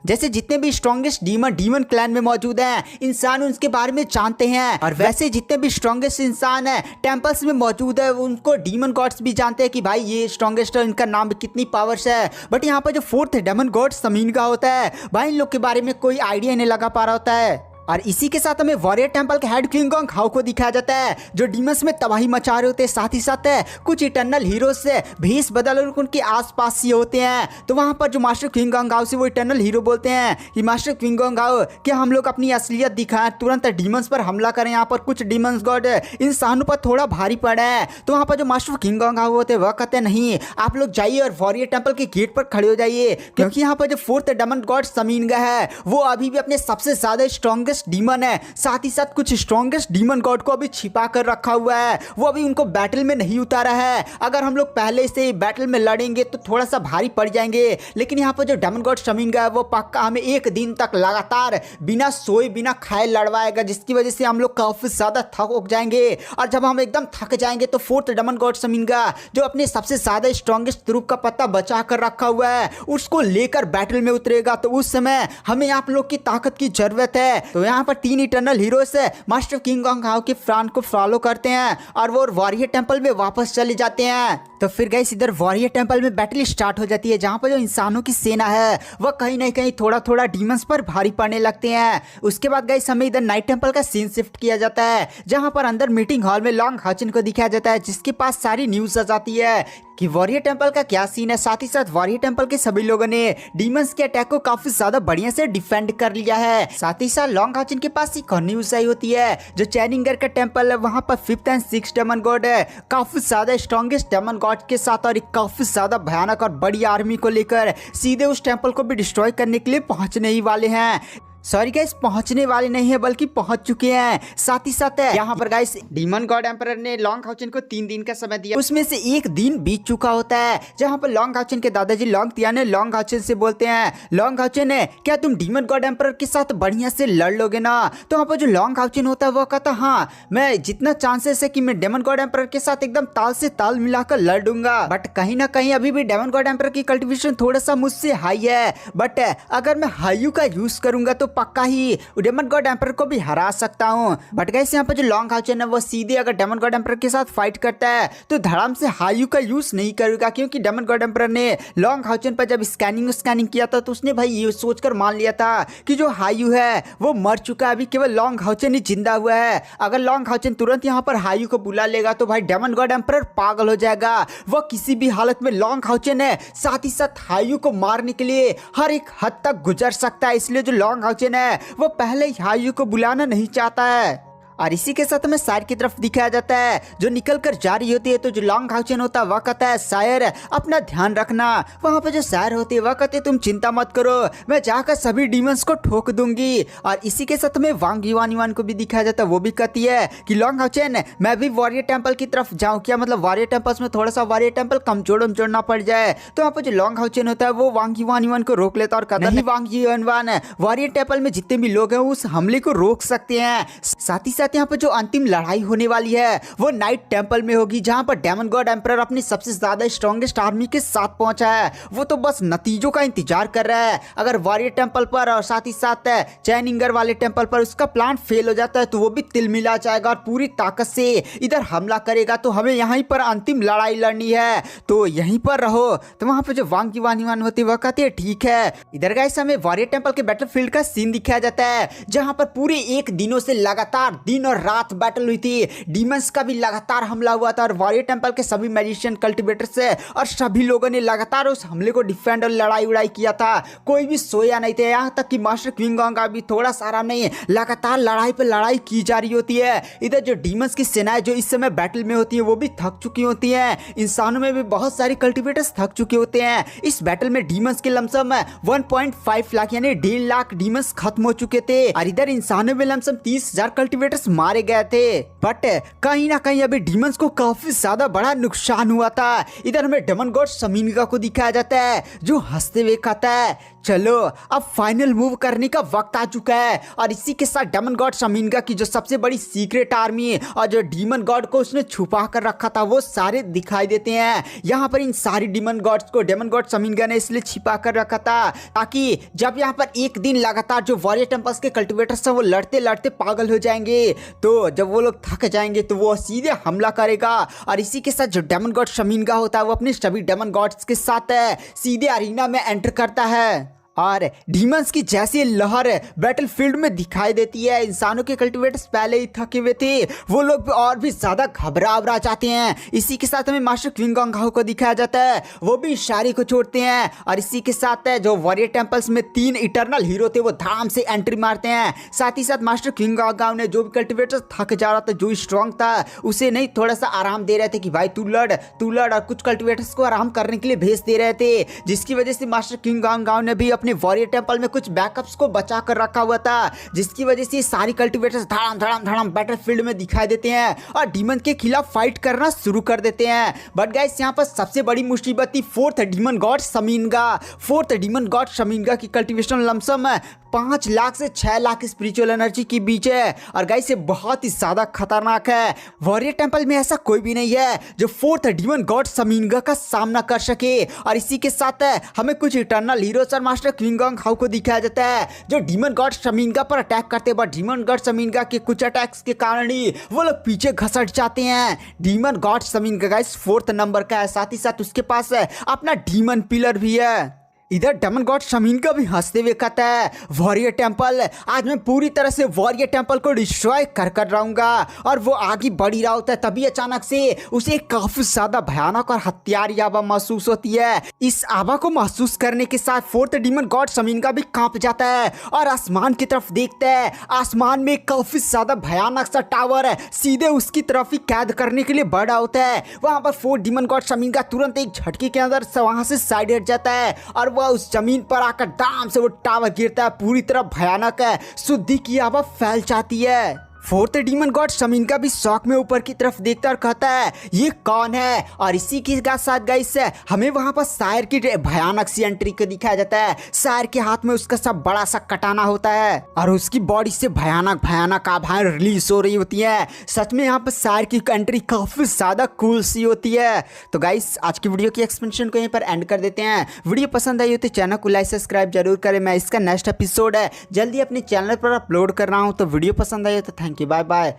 जैसे जितने भी स्ट्रॉन्गेस्ट डीमन क्लैन में मौजूद हैं इंसान उनके बारे में जानते हैं और वैसे जितने भी स्ट्रॉन्गेस्ट इंसान हैं टेंपल्स में मौजूद है उनको डीमन गॉड्स भी जानते हैं कि भाई ये स्ट्रॉन्गेस्ट है, इनका नाम भी कितनी पावर्स है। बट यहाँ पर जो 4th डेमन गॉड शमीनगा होता है भाई इन लोग के बारे में कोई आइडिया नहीं लगा पा रहा होता है। और इसी के साथ हमें वॉरियर टेंपल के हेड क्विंगोंग को दिखाया जाता है जो डीमंस में तबाही मचा रहे होते हैं। साथ ही साथ कुछ इटर्नल हीरोज से भेष बदल उनके आसपास ही होते हैं। तो वहां पर जो मास्टर क्विंगोंग से वो इटर्नल हीरो बोलते हैं कि मास्टर क्विंगोंग क्या हम लोग अपनी असलियत दिखाएं, तुरंत डीमंस पर हमला करें। यहाँ पर कुछ डीमंस गॉड इंसानों पर थोड़ा भारी पड़ा है। तो वहां पर जो मास्टर क्विंगोंग होते हैं वह कहते हैं नहीं आप लोग जाइए और वॉरियर टेंपल के गेट पर खड़े हो जाइए क्योंकि यहाँ पर जो 4th डेमन गॉड शमीनगा है वो अभी भी अपने सबसे ज्यादा स्ट्रॉन्गेस्ट स्ट्रॉन्गेस्ट डीमन है, साथ ही साथ कुछ स्ट्रॉन्गेस्ट डीमन गॉड को अभी छिपा कर रखा हुआ है, वो अभी उनको बैटल में नहीं उतारा है। अगर हम लोग पहले से बैटल में लड़ेंगे तो थोड़ा सा भारी पड़ जाएंगे, लेकिन यहाँ पर जो डेमन गॉड शमीनगा है वो पक्का हमें एक दिन तक लगातार बिना सोए बिना खाए लड़वाएगा, जिसकी वजह से हम लोग काफी ज्यादा थक उग जाएंगे। और जब हम एकदम थक जाएंगे तो फोर्थ डेमन गॉड शमीनगा जो अपने सबसे ज्यादा स्ट्रॉन्गेस्ट रूप का पत्ता बचा कर रखा हुआ है उसको लेकर बैटल में उतरेगा। तो उस समय हमें आप लोग की ताकत की जरूरत है। तो यहाँ पर 3 eternal heroes master king Kong how के प्लान को फॉलो करते हैं और वो वॉरियर टेंपल में वापस चले जाते हैं। तो फिर गाइस इधर वॉरियर टेंपल में बैटल स्टार्ट हो जाती है, जहाँ पर जो इंसानों की सेना है वह कहीं ना कहीं थोड़ा थोड़ा डीमंस पर भारी पड़ने लगते हैं। उसके बाद गाइस हमें इधर नाइट टेंपल का सीन शिफ्ट किया जाता है, जहाँ पर अंदर मीटिंग हॉल में लॉन्ग हाउचन को दिखाया जाता है, जिसके पास सारी न्यूज आ जाती है कि वॉरियर टेंपल का क्या सीन है। साथ ही साथ वॉरियर टेंपल के सभी लोगों ने डीमंस के अटैक को काफी ज्यादा बढ़िया से डिफेंड कर लिया है। साथ ही साथ लॉन्ग हाउचन के पास एक और न्यूज आई होती है, जो चैनिंगर का टेंपल है वहां पर 5th and 6th demon god है काफी ज्यादा स्ट्रॉन्गेस्ट डेमन गॉड के साथ और एक काफी ज्यादा भयानक और बड़ी आर्मी को लेकर सीधे उस टेंपल को भी डिस्ट्रॉय करने के लिए पहुंचने ही वाले हैं। सॉरी गाइस, पहुंचने वाले नहीं है बल्कि पहुंच चुके हैं। साथ ही साथ यहाँ पर गाइस डीमन गॉड एम्परर ने लॉन्ग हाउचन को 3 दिन का समय दिया, उसमें से एक दिन बीत चुका होता है, जहाँ पर लॉन्ग हाउचन के दादाजी लॉन्ग तिया ने लॉन्ग हाउचन से बोलते हैं, लॉन्ग हाउचन है क्या तुम डीमन गॉड एम्परर के साथ बढ़िया से लड़ लोगे ना। तो वहाँ पर जो लॉन्ग हाउचन होता है वो कहता हाँ मैं जितना चांसेस है कि मैं डेमन गॉड एम्परर के साथ एकदम ताल से ताल मिलाकर लड़ दूंगा, बट कहीं ना कहीं अभी भी डेमन गॉड एम्परर की कल्टिवेशन थोड़ा सा मुझसे हाई है, बट अगर मैं हाईयू का यूज करूंगा तो पक्का ही डेमन गॉड एम्परर को भी हरा सकता हूं। बट गाइस यहाँ पर जो लॉन्ग हाउचन है वो सीधे अगर डेमन गॉड एम्परर के साथ फाइट करता है तो धड़ाम से हाईयू का यूज नहीं करेगा, क्योंकि डेमन गॉड एम्परर ने लॉन्ग हाउचन पर जब स्कैनिंग किया था तो उसने भाई ये सोचकर मान लिया था कि जो हाईयू है वो मर चुका है, अभी केवल लॉन्ग हाउचन ही जिंदा हुआ है। अगर लॉन्ग हाउचन तुरंत यहाँ पर हाईयू को बुला लेगा तो भाई डेमन गॉड एम्परर पागल हो जाएगा, वो किसी भी हालत में लॉन्ग हाउचन है साथ ही साथ हाईयू को मारने के लिए हर एक हद तक गुजर सकता है। इसलिए जो लॉन्ग हाउचन है वो पहले ही हाईयू को बुलाना नहीं चाहता है। और इसी के साथ हमें सायर की तरफ दिखाया जाता है जो निकल कर जा रही होती है। तो जो लॉन्ग हाउचन होता है वह कहता है सायर अपना ध्यान रखना। वहां पे जो सायर होती है वह कहते है तुम चिंता मत करो, मैं जाकर सभी डीमंस को ठोक दूंगी। और इसी के साथ हमें वांग युवान को भी दिखाया जाता है, वो भी कहती है कि लॉन्ग हाउचन मैं भी वॉरियर टेंपल की तरफ जाऊँ क्या, मतलब वॉरियर टेंपल्स में थोड़ा सा वॉरियर टेंपल कमजोर ना पड़ जाए। तो वहाँ पर जो लॉन्ग हाउचन होता है वो वांग युवान को रोक लेता है और कहता है वांग युवान वॉरियर टेंपल में जितने भी लोग हैं उस हमले को रोक सकते हैं। साथ ही साथ यहाँ पर जो अंतिम लड़ाई होने वाली है वो नाइट टेंपल में होगी, जहां पर डेमन गॉड एम्परर अपनी सबसे ज्यादा स्ट्रॉन्गेस्ट आर्मी के साथ पहुंचा है। वो तो बस नतीजों का इंतजार कर रहा है। अगर वॉरियर टेंपल पर और साथ ही साथ चैनिंगर वाले टेंपल पर उसका प्लान फेल हो जाता है तो वो भी तिलमिला जाएगा और पूरी ताकत से इधर हमला करेगा। तो हमें यहीं पर अंतिम लड़ाई लड़नी है, तो यहीं पर रहो। तो वहां पर जो वांग युवान होती है वह कहती है ठीक है। इधर गाइस हमें वॉरियर टेंपल के बैटलफील्ड का सीन दिखाया जाता है, जहां पर पूरे 1 दिनों से लगातार दिन और रात बैटल हुई थी। डीमंस का भी लगातार हमला हुआ था और वॉरियर टेंपल के सभी मैजिशियन कल्टिवेटर्स और सभी लोगों ने लगातार उस हमले को डिफेंड और लड़ाई उड़ाई किया था। कोई भी सोया नहीं था, यहाँ तक कि मास्टर क्विंग का भी थोड़ा सा आराम नहीं, लगातार लड़ाई पे लड़ाई की जा रही होती है। इधर जो डीमंस की सेनाएं जो इस समय बैटल में होती है वो भी थक चुकी होती हैं। इंसानों में भी बहुत सारे कल्टिवेटर्स थक चुके होते हैं। इस बैटल में डीमंस के लमसम 1.5 लाख यानी 1.5 लाख डीमंस खत्म हो चुके थे और इधर इंसानों में लमसम 30,000 कल्टिवेटर्स मारे गए थे। बट कहीं ना कहीं अभी डीमंस को काफी ज्यादा बड़ा नुकसान हुआ था। इधर हमें डेमन गॉड शमीनगा को दिखाया जाता है जो हंसते हुए कहता है चलो अब फाइनल मूव करने का वक्त आ चुका है। और इसी के साथ डेमन गॉड शमीनगा की जो सबसे बड़ी सीक्रेट आर्मी और जो डीमन गॉड को उसने छुपा कर रखा था वो सारे दिखाई देते हैं। यहाँ पर इन सारी डीमन गॉड्स को डेमन गॉड शमीनगा ने इसलिए छिपा कर रखा था ताकि जब यहाँ पर एक दिन लगातार जो वॉरियर टेंपल्स के कल्टिवेटर्स हैं वो लड़ते लड़ते पागल हो जाएंगे, तो जब वो लोग थक जाएंगे तो वो सीधे हमला करेगा। और इसी के साथ जो डेमन गॉड शमीनगा होता है वो अपने सभी डेमन गॉड्स के साथ सीधे अरीना में एंटर करता है और डीमंस की जैसी लहर बैटलफील्ड में दिखाई देती है। इंसानों के कल्टिवेटर्स पहले ही थके हुए थे, वो लोग और भी ज्यादा घबरा जाते हैं। इसी के साथ हमें मास्टर क्विंग हाउ को दिखाया जाता है, वो भी इशारे को छोड़ते हैं। और इसी के साथ जो वॉरियर टेंपल्स में 3 इटर्नल हीरो थे वो धाम से एंट्री मारते हैं। साथ ही साथ मास्टर क्विंग हाउ ने जो भी कल्टिवेटर थक जा रहा था, जो स्ट्रॉन्ग था, उसे नहीं थोड़ा सा आराम दे रहे थे कि भाई तू लड़ और कुछ कल्टिवेटर्स को आराम करने के लिए भेज दे रहे थे, जिसकी वजह से मास्टर क्विंग हाउ ने भी अपने अपने वॉरियर टेम्पल में कुछ बैकअप्स को बचा कर रखा हुआ था, जिसकी वजह से सारी कल्टिवेटर्स धड़ाम धड़ाम धड़ाम बैटलफील्ड में दिखाई देते हैं और डीमन के खिलाफ फाइट करना शुरू कर देते हैं। बट गाइस यहाँ पर सबसे बड़ी मुसीबत थी फोर्थ डीमन गॉड शमीनगा। फोर्थ डीमन गॉड शमीनगा की कल्टिवेशन लमसम 5 लाख से 6 लाख स्पिरिचुअल एनर्जी के बीच है और गाइस ये बहुत ही ज्यादा खतरनाक है। वॉरियर टेंपल में ऐसा कोई भी नहीं है जो फोर्थ डीमन गॉड शमीनगा का सामना कर सके। और इसी के साथ हमें कुछ इटर्नल हीरोज और मास्टर क्विंगोंग हाउ को दिखाया जाता है जो डीमन गॉड शमीनगा पर अटैक करते हैं, बट डीमन गॉड शमीनगा के कुछ अटैक्स के कारण ही वो लोग पीछे घसट जाते हैं। डीमन गॉड शमीनगा गाइस 4th नंबर का है, साथ ही साथ उसके पास अपना डीमन पिलर भी है। इधर डेमन गॉड शमीनगा भी हंसते हुए कहता है वॉरियर टेंपल, आज मैं पूरी तरह से वॉरियर टेंपल को डिस्ट्रॉय कर रहूंगा। और वो आगे बढ़ ही रहा होता है, तभी अचानक से उसे काफी ज्यादा भयानक और हत्यारी आभा महसूस होती है। इस आभा को महसूस करने के साथ फोर्थ डीमन गॉड शमीनगा भी कांप जाता है और आसमान की तरफ देखता है। आसमान में काफी ज्यादा भयानक सा टावर सीधे उसकी तरफ ही कैद करने के लिए बढ़ा होता है। वहां पर फोर्थ डीमन गॉड शमीनगा तुरंत एक झटके के अंदर वहां से साइड हट जाता है और उस जमीन पर आकर दाम से वो टावर गिरता है। पूरी तरह भयानक है, शुद्धि की आभा फैल जाती है। फोर्थ डीमन गॉड शमीनगा भी शौक में ऊपर की तरफ देखता और कहता है ये कौन है। और इसी के साथ गाइस हमें वहां पर शायर की भयानक सी एंट्री को दिखाया जाता है। शायर के हाथ में उसका सब बड़ा सा कटाना होता है और उसकी बॉडी से भयानक भयानक आभाएं रिलीज हो रही होती है। सच में यहाँ पर शायर की एंट्री काफी ज्यादा कूल सी होती है। तो गाइस आज की वीडियो की एक्सप्लेनेशन को यहीं पर एंड कर देते हैं। वीडियो पसंद आई हो तो चैनल को लाइक सब्सक्राइब जरूर करें। मैं इसका नेक्स्ट एपिसोड जल्दी अपने चैनल पर अपलोड कर रहा हूँ, तो वीडियो पसंद आई हो तो thank you, bye bye,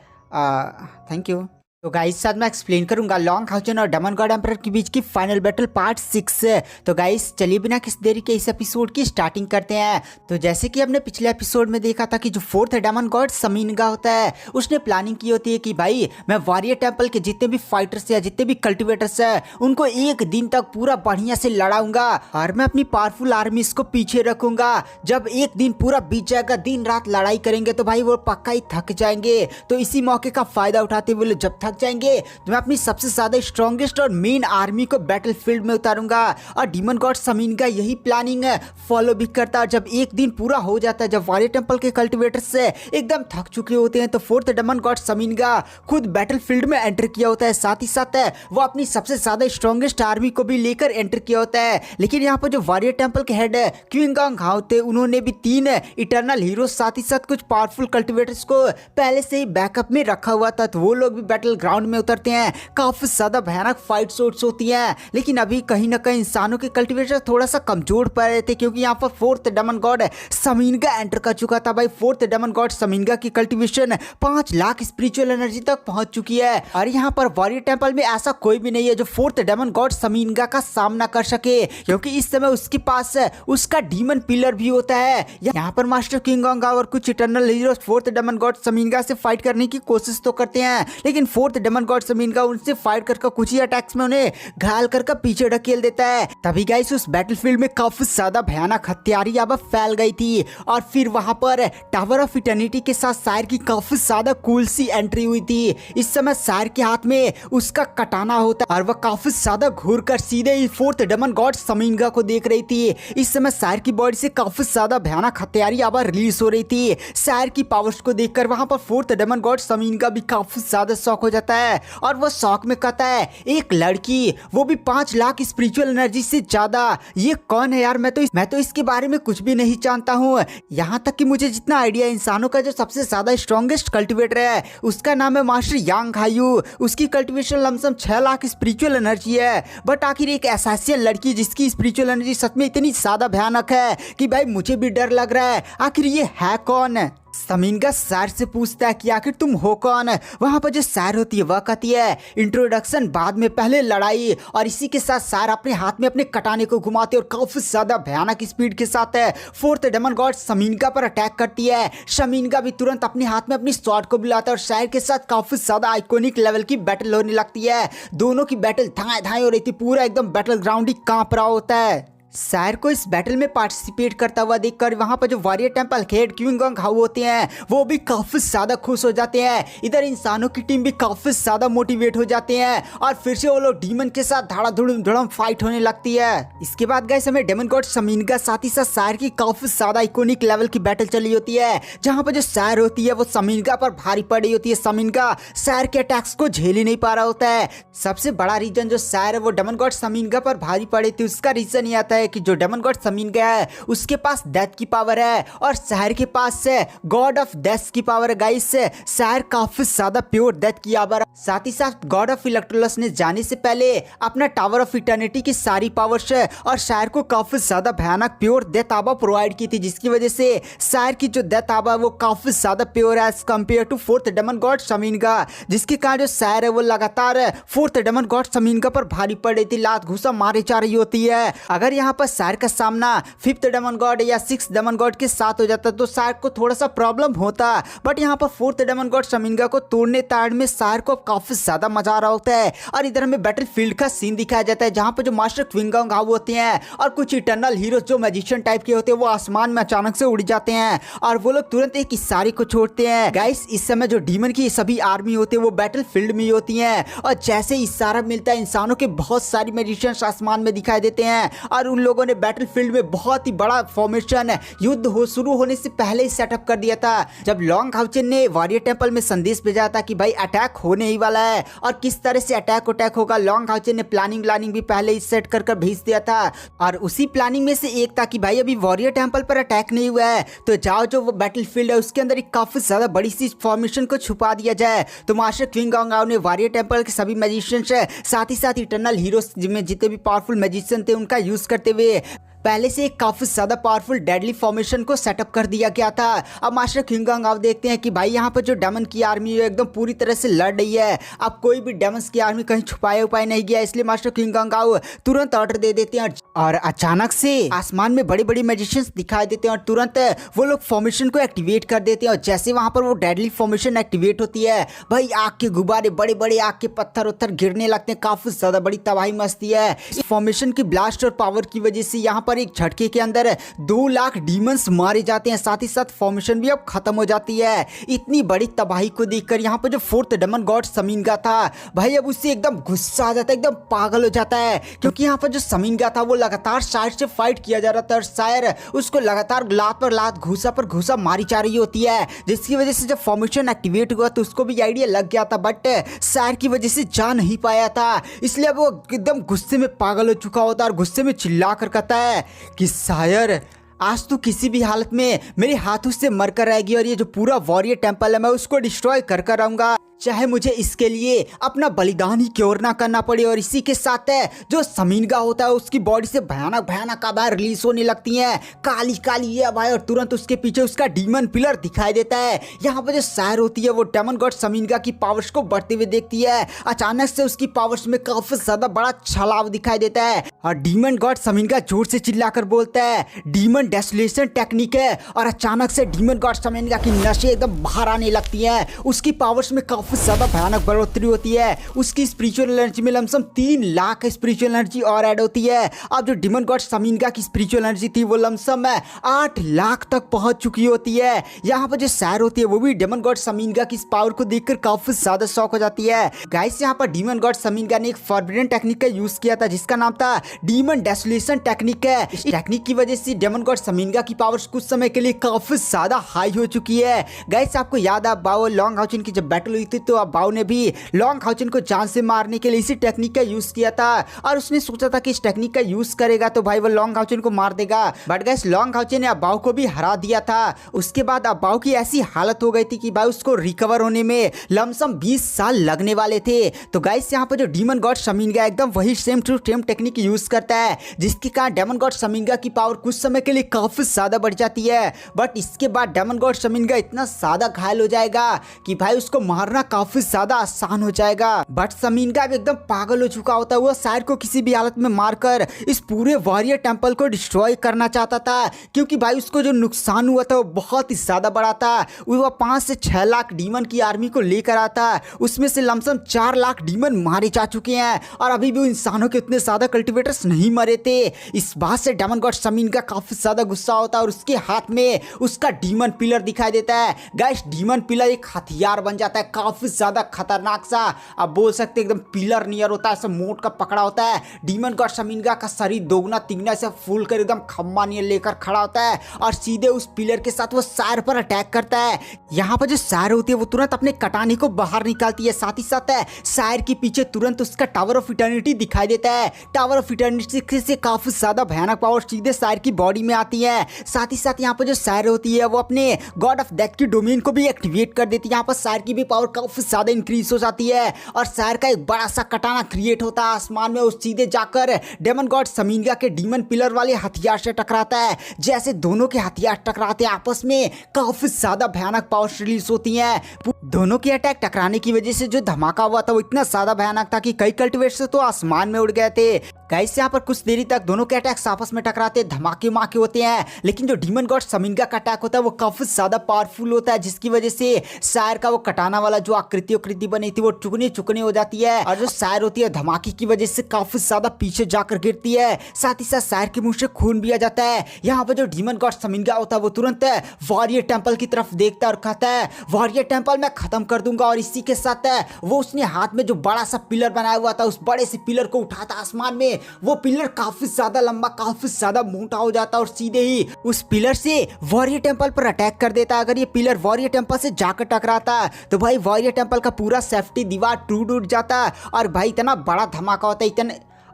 thank you. तो गाइस साथ मैं एक्सप्लेन करूंगा लॉन्ग हाउचन और डेमन गॉड एम्परर के बीच की फाइनल बैटल पार्ट 6 है। तो गाइस चलिए बिना किसी देरी के इस एपिसोड की स्टार्टिंग करते हैं। तो जैसे कि हमने पिछले एपिसोड में देखा था कि जो फोर्थ डेमन गॉड शमीनगा होता है उसने प्लानिंग की होती है कि भाई मैं वॉरियर टेंपल के जितने भी फाइटर्स है, जितने भी कल्टिवेटर्स है, उनको एक दिन तक पूरा बढ़िया से लड़ाऊंगा और मैं अपनी पावरफुल आर्मीज को पीछे रखूंगा। जब एक दिन पूरा बीत जाएगा, दिन रात लड़ाई करेंगे तो भाई वो पक्का ही थक जाएंगे। तो इसी मौके का फायदा उठाते हुए जब थक जाएंगे तो मैं अपनी सबसे ज्यादा स्ट्रॉन्गेस्ट और मेन आर्मी को बैटलफील्ड में उतारूंगा। और डीमन गॉड शमीनगा यही प्लानिंग फॉलो भी करता है। जब एक दिन पूरा हो जाता है, जब वॉरियर टेंपल के कल्टिवेटर्स से एकदम थक चुके होते हैं, तो फोर्थ डेमन गॉड शमीनगा खुद बैटलफील्ड में एंटर किया होता है। साथ ही साथ वो अपनी सबसे ज्यादा स्ट्रॉन्गेस्ट आर्मी को भी लेकर एंटर किया होता है। लेकिन यहाँ पर जो वॉरियर टेंपल के हेड क्विंगोंग हाउ थे, उन्होंने भी 3 इटर्नल हीरो साथ ही साथ कुछ पावरफुल कल्टिवेटर्स को पहले से ही बैकअप में रखा हुआ था, तो वो लोग भी बैटल ग्राउंड में उतरते हैं। काफी ज्यादा भयानक फाइट शॉट्स होती हैं। लेकिन अभी कहीं ना कहीं इंसानों के कल्टिवेटर थोड़ा सा कमजोर पड़ रहे थे, क्योंकि यहाँ पर फोर्थ डेमन गॉड शमीनगा एंटर कर चुका था। भाई फोर्थ डेमन गॉड शमीनगा की कल्टिवेशन 5 लाख स्पिरिचुअल एनर्जी तक पहुंच चुकी है। और यहाँ पर वॉरियर टेंपल में ऐसा कोई भी नहीं है जो फोर्थ डेमन गॉड शमीनगा का सामना कर सके, क्योंकि इस समय उसके पास उसका डीमन पिलर भी होता है। यहाँ पर मास्टर क्विंगोंग और कुछ eternal heroes fourth demon god शमीनगा से फाइट करने की कोशिश तो करते हैं, लेकिन फोर्थ डेमन गॉड शमीनगा उनसे फाइट करके कुछ ही अटैक्स में उन्हें घायल करके पीछे ढकेल देता है। तभी गाइस उस बैटलफील्ड में काफी ज्यादा भयानक हत्यारी आभा फैल गई थी। और फिर वहां पर टावर ऑफ इटर्निटी के साथ शायर की काफी ज्यादा कूल सी एंट्री हुई थी। इस समय शायर के हाथ में उसका कटाना होता है और वह काफी ज्यादा घूर कर सीधे ही फोर्थ डेमन गॉड शमीनगा को देख रही थी। इस समय शायर की बॉडी से काफी ज्यादा भयानक हत्यारी आभा रिलीज हो रही थी। शायर की पावर्स को देखकर वहां पर फोर्थ डेमन गॉड शमीनगा भी काफी ज्यादा शॉक हो जाता है और वह शौक में कहता है एक लड़की, वो भी 5 लाख स्पिरिचुअल एनर्जी से ज्यादा, ये कौन है यार? मैं तो इसके बारे में कुछ भी नहीं जानता हूँ। यहाँ तक कि मुझे जितना आइडिया इंसानों का जो सबसे ज्यादा स्ट्रॉन्गेस्ट कल्टिवेटर है उसका नाम है मास्टर यांग हायू। उसकी cultivation lump sum 6 lakh spiritual energy है। बट आखिर एक एसासियन लड़की जिसकी स्पिरिचुअल एनर्जी सच में इतनी ज्यादा भयानक है कि भाई मुझे भी डर लग रहा है, आखिर ये है कौन? शमीनगा शायर से पूछता है कि आखिर तुम हो कौन? वहां पर जो शायर होती है वह कहती है इंट्रोडक्शन बाद में, पहले लड़ाई। और इसी के साथ शायर अपने हाथ में अपने कटाने को घुमाते और काफी ज्यादा भयानक स्पीड के साथ फोर्थ डेमन गॉड शमीनगा पर अटैक करती है। शमीनगा भी तुरंत अपने हाथ में अपनी स्वॉर्ड को बुलाता है और शायर के साथ काफी ज्यादा आइकॉनिक लेवल की बैटल होने लगती है। दोनों की बैटल धाए धाए हो रही थी, पूरा एकदम बैटल ग्राउंड ही कांप रहा होता है। सायर को इस बैटल में पार्टिसिपेट करता हुआ देखकर वहां पर जो वॉरियर टेंपल हेड क्विंगोंग हाउ होते हैं वो भी काफी ज्यादा खुश हो जाते हैं। इधर इंसानों की टीम भी काफी ज्यादा मोटिवेट हो जाते हैं और फिर से वो लोग डीमन के साथ धड़ाधड़ फाइट होने लगती है। इसके बाद गाइस हमें डेमन गॉड समीनगा साथ ही साथ सायर की काफी ज्यादा इकोनिक लेवल की बैटल चली होती है, जहां पर जो सायर होती है वो समीनगा पर भारी पड़ी होती है। समीनगा सायर के अटैक्स को झेल ही नहीं पा रहा होता है। सबसे बड़ा रीजन जो सायर है वो डेमन गॉड समीनगा पर भारी पड़ी थी, उसका रीजन ये आता है कि जो डेमन गॉड समीनगा है उसके पास डेथ की पावर है और सायर के पास है गॉड ऑफ डेथ की पावर है। गाइस सायर काफी ज्यादा प्योर डेथ की पावर, साथ ही साथ गॉड ऑफ इलेक्ट्रोलस ने जाने से पहले अपना टावर ऑफ इटर्निटी की सारी पावर्स और सायर को काफी ज्यादा भयानक प्योर डेथ आबा प्रोवाइड की थी, जिसकी वजह से सायर की जो डेथ आबा वो काफी ज्यादा प्योर है as compare to fourth demon god समीनगा, जिसके कारण जो सायर है वो लगातार फोर्थ डेमन गॉड समीनगा पर भारी पड़ रही थी, लात घुसा मारे जा रही होती है। अगर यहाँ पर सायर का सामना फिफ्थ डेमन गॉड या सिक्स डेमन गॉड के साथ हो जाता तो सायर को थोड़ा सा प्रॉब्लम होता, बट यहाँ पर फोर्थ डेमन गॉड समीनगा को तोड़ने ताड़ में सायर को काफी ज्यादा मजा आ रहा होता है। और इधर हमें बैटल फील्ड का सीन दिखाया जाता है जहाँ पर जो मास्टर क्विंगोंग हाउ होते हैं और कुछ इटर्नल हीरोज जो मैजिशियन टाइप के होते हैं वो आसमान में अचानक से उड़ जाते हैं और वो लोग तुरंत एक इशारे को छोड़ते हैं। गाइस इस समय जो डीमन की सभी आर्मी होती है वो बैटल फील्ड में होती हैं और जैसे इशारा मिलता है इंसानों के बहुत सारी मैजिशियंस आसमान में दिखाई देते हैं और उन लोगों ने बैटल फील्ड में बहुत ही बड़ा फॉर्मेशन युद्ध शुरू होने से पहले ही सेटअप कर दिया था। जब लॉन्ग हाउचेन ने वॉरियर टेंपल में संदेश भेजा था कि भाई अटैक होने ही वाला है और किस तरह से अटैक होगा, लॉन्ग हाउचेन ने प्लानिंग भी पहले ही सेट कर भेज दिया था और उसी प्लानिंग में से एक था कि भाई अभी वॉरियर टेंपल पर अटैक नहीं हुआ है तो जाओ जो वो बैटल फील्ड है उसके अंदर एक काफी ज्यादा बड़ी सी फॉर्मेशन को छुपा दिया जाए। तो मास्टर क्विंगोंग हाउ ने वॉरियर टेंपल के सभी मैजिशियंस साथ ही साथ इटर्नल हीरोज जिनमें जितने भी पावरफुल मैजिशियन थे उनका यूज करते हुए पहले से एक काफी ज्यादा पावरफुल डेडली फॉर्मेशन को सेटअप कर दिया गया था। अब मास्टर क्विंगोंग हाउ देखते हैं कि भाई यहाँ पर जो डेमन की आर्मी है एकदम पूरी तरह से लड़ रही है, अब कोई भी डेमन्स की आर्मी कहीं छुपाए उपाय नहीं गया, इसलिए मास्टर क्विंगोंग हाउ तुरंत ऑर्डर दे देते हैं और अचानक से आसमान में बड़ी बड़ी मैजिशियंस दिखाई देते हैं और तुरंत वो लोग फॉर्मेशन को एक्टिवेट कर देते हैं और जैसे वहां पर वो डेडली फॉर्मेशन एक्टिवेट होती है भाई आग के गुब्बारे बड़े बड़े आग के पत्थर उत्थर गिरने लगते हैं, काफी ज्यादा बड़ी तबाही मचती है। इस फॉर्मेशन की ब्लास्ट और पावर की वजह से यहाँ पर एक झटके के अंदर 2 लाख डीमंस मारे जाते हैं, साथ ही साथ फॉर्मेशन भी अब खत्म हो जाती है। इतनी बड़ी तबाही को देखकर यहाँ पर जो फोर्थ डेमन गॉड समीनगा था भाई अब उससे एकदम गुस्सा आ जाता है, एकदम पागल हो जाता है, क्योंकि यहाँ पर जो समीनगा था वो लगातार सायर से फाइट किया जा रहा था और सायर उसको लगातार लात पर लात घूसा पर घूसा मारी जा रही होती है, जिसकी वजह से जब फॉर्मेशन एक्टिवेट हुआ तो उसको भी आइडिया लग गया था बट सायर की वजह से जा नहीं पाया था, इसलिए अब वो एकदम गुस्से में पागल हो चुका होता है और गुस्से में चिल्ला कर कहता है कि सायर आज तो किसी भी हालत में मेरे हाथों से मर कर रहेगी और ये जो पूरा वॉरियर टेंपल है मैं उसको डिस्ट्रॉय कर कर आऊंगा, चाहे मुझे इसके लिए अपना बलिदान ही क्यों ना करना पड़े। और इसी के साथ है जो समीनगा होता है उसकी बॉडी से भयानक भयानक आवाज़ रिलीज होने लगती हैं, काली काली ये आवाज़, और तुरंत उसके पीछे उसका डीमन पिलर दिखाई देता है। यहाँ पर जो सायर होती है वो डेमन गॉड समीनगा की पावर्स को बढ़ते हुए देखती है, अचानक से उसकी पावर्स में काफी ज्यादा बड़ा छलाव दिखाई देता है और डीमन गॉड समीनगा जोर से चिल्लाकर बोलता है डीमन डेसोलेशन टेक्निक है, और अचानक से डीमन गॉड समीनगा की नशे एकदम बाहर आने लगती हैं, उसकी पावर्स में काफी ज्यादा भयानक बढ़ोतरी होती है, उसकी स्पिरिचुअल एनर्जी में लमसम 3 लाख स्पिरिचुअल एनर्जी और ऐड होती है। अब जो डीमन गॉड समीनगा की स्पिरिचुअल एनर्जी थी वो लमसम 8 लाख तक पहुंच चुकी होती है। यहाँ पर जो सायर होती है वो भी डीमन गॉड समीनगा की इस पावर को देखकर काफी ज्यादा शॉक हो जाती है। गाइस यहाँ पर डीमन गॉड समीनगा ने एक फॉरबिडन टेक्निक का यूज किया था जिसका नाम था डीमन डेसोलेशन टेक्निक है। इस टेक्निक की वजह से डीमन गॉड समीनगा की पावर्स कुछ समय के लिए काफी ज्यादा हाई हो चुकी है। गाइस आपको याद है बाओ लॉन्ग हाउचेन की जब बैटल हुई थी तो अब बाओ ने भी लॉन्ग हाउचेन को जान से मारने के लिए इसी टेक्निक का यूज किया था और उसने सोचा था कि इस टेक्निक का यूज करेगा तो भाई वो लॉन्ग हाउचेन को मार देगा, बट गाइस लॉन्ग हाउचेन ने अबाओ को भी हरा दिया था। उसके बाद अबाओ की ऐसी हालत हो गई थी कि भाई उसको रिकवर होने में लमसम 20 साल लगने वाले थे। तो गाइस यहाँ पर जो डीमन गॉड समीनगा एकदम वही same to same technique use करता है जिसके कारण डेमन गॉड समीनगा की पावर कुछ समय के लिए काफी ज्यादा बढ़ जाती है, बट इसके बाद डेमन गॉड समीनगा इतना ज्यादा घायल हो जाएगा कि भाई उसको मारना काफी ज्यादा आसान हो जाएगा। बट समीन का भी एकदम पागल हो चुका होता है, वो सायर को किसी भी हालत में मारकर इस पूरे वॉरियर टेंपल को डिस्ट्रॉय करना चाहता था, क्योंकि भाई उसको जो नुकसान हुआ था वो बहुत ही ज्यादा बड़ा था। वो 5 से 6 लाख डीमन की आर्मी को लेकर आता, उसमें से लमसम 4 लाख डीमन मारे जा चुके हैं और अभी भी इंसानों के उतने ज्यादा कल्टिवेटर्स नहीं मरे थे। इस बात से डेमन गॉड समीन का काफी ज्यादा गुस्सा होता है और उसके हाथ में उसका डीमन पिलर दिखाई देता है। गाइस डीमन पिलर एक हथियार बन जाता है, काफी ज्यादा खतरनाक सा, आप बोल सकते एकदम पिलर नियर होता है, ऐसा मोट का पकड़ा होता है। डीमन गॉड समीनगा का शरीर दोगुना तिगुना से फूल कर एकदम खम्मा नियर लेकर खड़ा होता है और सीधे उस पिलर के साथ वो सायर पर अटैक करता है। यहाँ पर जो सायर होती है वो तुरंत अपने कटाने को बाहर निकालती है, साथ ही साथ सायर के पीछे तुरंत उसका टावर ऑफ इटर्निटी दिखाई देता है। टावर ऑफ इटर्निटी से काफी ज्यादा भयानक पावर सीधे सायर की बॉडी में आती है। साथ ही साथ यहाँ पर जो सायर होती है वो अपने गॉड ऑफ डेथ की डोमेन को भी एक्टिवेट कर देती है। यहाँ पर सायर की भी पावर काफी ज्यादा इंक्रीज हो जाती है और सायर का एक बड़ा सा कटाना क्रिएट होता है आसमान में, उस सीधे जाकर डेमन गॉड समीनगा के डीमन पिलर वाले हथियार से टकराता है। जैसे दोनों के हथियार टकराते हैं आपस में, काफी ज्यादा भयानक पावर रिलीज होती है। दोनों के अटैक टकराने की वजह से जो धमाका हुआ था वो इतना ज्यादा भयानक था कि कई कल्टिवेटर्स तो आसमान में उड़ गए थे। गाइस यहाँ पर कुछ देरी तक दोनों के अटैक्स आपस में टकराते धमाके माके होते हैं, लेकिन जो डीमन गॉड समीनगा का अटैक होता है वो काफी ज्यादा पावरफुल होता है, जिसकी वजह से सायर का वो कटाना वाला जो आकृति बनी थी वो चुकनी हो जाती है और जो सायर होती है धमाके की वजह से काफी ज्यादा पीछे जाकर गिरती है। साथ ही साथ सायर के मुंह से खून भी आ जाता है। यहाँ पर जो डीमन गॉड समीनगा होता है वो तुरंत वॉरियर टेंपल की तरफ देखता है और कहता है वॉरियर टेंपल मैं खत्म कर दूंगा। और इसी के साथ वो उसने हाथ में जो बड़ा सा पिलर बनाया हुआ था उस बड़े से पिलर को उठाता आसमान में। वो पिलर काफी ज्यादा लंबा, काफी ज्यादा मोटा हो जाता और सीधे ही उस पिलर से वॉरियर टेंपल पर अटैक कर देता। अगर ये पिलर वॉरियर टेंपल से जाकर टकराता तो भाई वॉरियर टेंपल का पूरा सेफ्टी दीवार टूट जाता और भाई इतना बड़ा धमाका होता,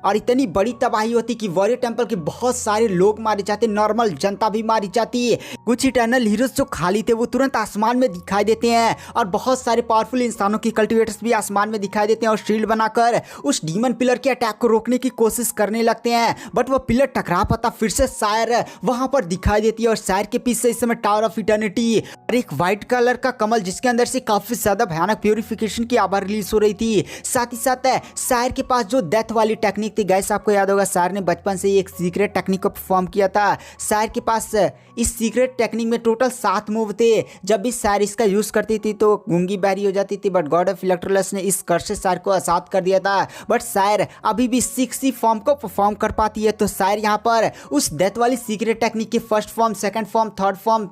इतनी बड़ी तबाही होती कि वॉरियर टेंपल के बहुत सारे लोग मारे जाते, नॉर्मल जनता भी मारी जाती है। कुछ इटर्नल हीरोज जो खाली थे वो तुरंत आसमान में दिखाई देते हैं और बहुत सारे पावरफुल इंसानों की कल्टिवेटर्स भी आसमान में दिखाई देते हैं और शील्ड बनाकर उस डीमन पिलर के अटैक को रोकने की कोशिश करने लगते हैं। बट वो पिलर टकरा पाता, फिर से सायर वहां पर दिखाई देती है और सायर के पीछे इस समय टावर ऑफ इटर्निटी और एक व्हाइट कलर का कमल जिसके अंदर से काफी ज्यादा भयानक प्योरिफिकेशन की आवाज रिलीज हो रही थी। साथ ही साथ सायर के पास जो डेथ वाली टेक्निक थी, गाइस आपको याद होगा सायर ने बचपन से एक सीक्रेट टेक्निक को परफॉर्म किया था। सायर के पास इस सीक्रेट टेक्निक में टोटल 7 मूव थे। जब भी सायर इसका यूज करती थी तो गूंगी बहरी हो जाती थी, बट गॉड ऑफ इलेक्ट्रोलस ने इस कर्ज से सायर को आजाद कर दिया था। बट सायर अभी भी 6 ही फॉर्म को परफॉर्म कर पाती है। तो सायर यहाँ पर उस डेथ वाली सीक्रेट टेक्निक के first form, second form, third form,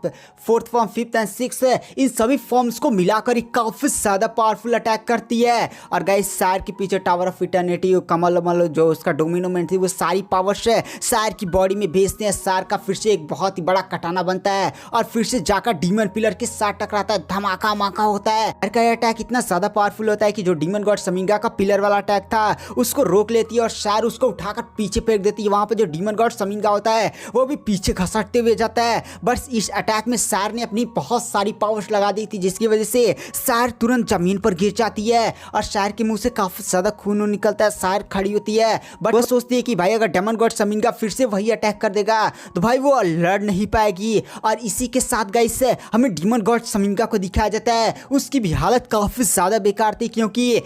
fourth form, fifth and six, इन सभी फॉर्म्स को मिलाकर काफी ज्यादा पावरफुल अटैक करती है। और गाइस सायर के पीछे टावर ऑफ इटर्निटी, कमल जो उसका डोमिनोमेंट थी वो सारी पावर से सायर की बॉडी में भेजते हैं। सायर का फिर से एक बहुत ही बड़ा कटाना बनता है और फिर से जाकर डीमन पिलर के साथ टकराता है, धमाका माका होता है। सायर का अटैक इतना ज्यादा पावरफुल होता है कि जो डीमन गॉड समीनगा का पिलर वाला अटैक था उसको रोक लेती है और सायर उसको उठाकर पीछे फेंक देती है। वहां पर जो डीमन गॉड समीनगा होता है वो भी पीछे घसटते हुए जाता है। बस इस अटैक में सायर ने अपनी बहुत सारी पावर्स लगा दी थी, जिसकी वजह से सायर तुरंत जमीन पर गिर जाती है और सायर के मुंह से काफी ज्यादा खून निकलता है। सायर खड़ी होती है बट वो सोचती है कि भाई अगर डेमन गॉड समीनगा फिर से वही अटैक कर देगा तो भाई वो लड़ नहीं पाएगी। और इसी के साथ गाइस हमें डेमन गॉड समीनगा को दिखाया जाता है, उसकी भी हालत काफी ज्यादा बेकार थी क्योंकि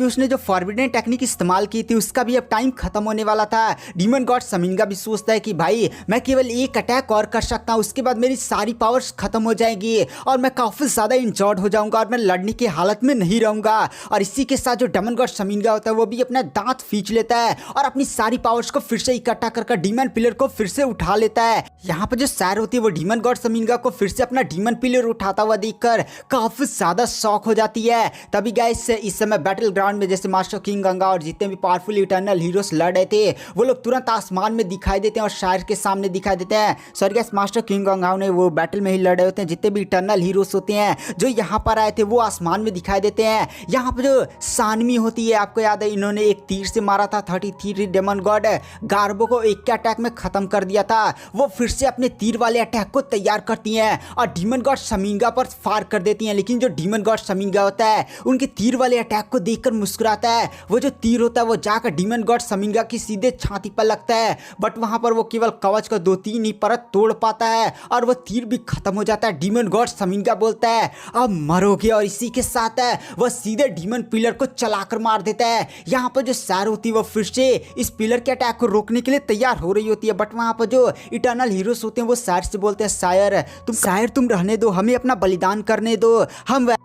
उसने जो फॉरबिडन टेक्निक इस्तेमाल की थी उसका भी अब टाइम खत्म होने वाला था। डेमन गॉड समीनगा भी सोचता है कि भाई मैं केवल एक अटैक और कर सकता हूँ, उसके बाद मेरी सारी पावर्स खत्म हो जाएंगी और मैं काफी ज्यादा इंजर्ड हो जाऊंगा और मैं लड़ने की हालत में नहीं रहूंगा। और इसी के साथ जो डेमन गॉड समीनगा होता है वो भी अपना दांत खींच लेता है और अपनी सारी पावर्स को फिर से इकट्ठा कर डीमन पिलर को फिर से उठा लेता है। यहाँ पर जो सायर होती है वो डीमन गॉड समीनगा को फिर से अपना डीमन पिलर उठाता हुआ देखकर काफी ज्यादा शॉक हो जाती है। तभी गाइस इस समय बैटल ग्राउंड में जैसे मास्टर किंग गंगा और जितने भी पावरफुल इटर्नल हीरोज लड़ रहे थे वो लोग तुरंत आसमान में दिखाई देते हैं और सायर के सामने दिखाई देते हैं। Sorry guys, master king Ganga ने वो बैटल में ही लड़ रहे होते हैं। जितने भी इटर्नल हीरोज होते हैं जो यहाँ पर आए थे वो आसमान में दिखाई देते हैं। यहाँ पर जो सानवी होती है आपको याद है इन्होंने एक तीर से मारा था 33 डेमन गॉड गार्बो को एक के अटैक में खत्म कर दिया था। वो फिर से अपने तीर वाले अटैक को तैयार करती हैं और डीमन गॉड शमिंगा पर फायर कर देती हैं। लेकिन जो डीमन गॉड शमिंगा होता है उनके तीर वाले अटैक को देखकर मुस्कुराता है। वो जो तीर होता है वो जाकर डीमन गॉड शमिंगा की सीधे छाती पर लगता है, बट वहां पर वो केवल कवच का 2-3 ही परत तोड़ पाता है और वो तीर भी खत्म हो जाता है। डीमन गॉड शमिंगा बोलता है अब मरोगे, और इसी के साथ है वह सीधे डीमन पिलर को चलाकर मार देता है। यहाँ पर जो सार होती है वो फिर से इस पिलर के अटैक को रोकने के लिए तैयार हो रही होती है, बट वहां पर जो इटर्नल हीरोज होते हैं वो सायर से बोलते हैं शायर तुम रहने दो, हमें अपना बलिदान करने दो,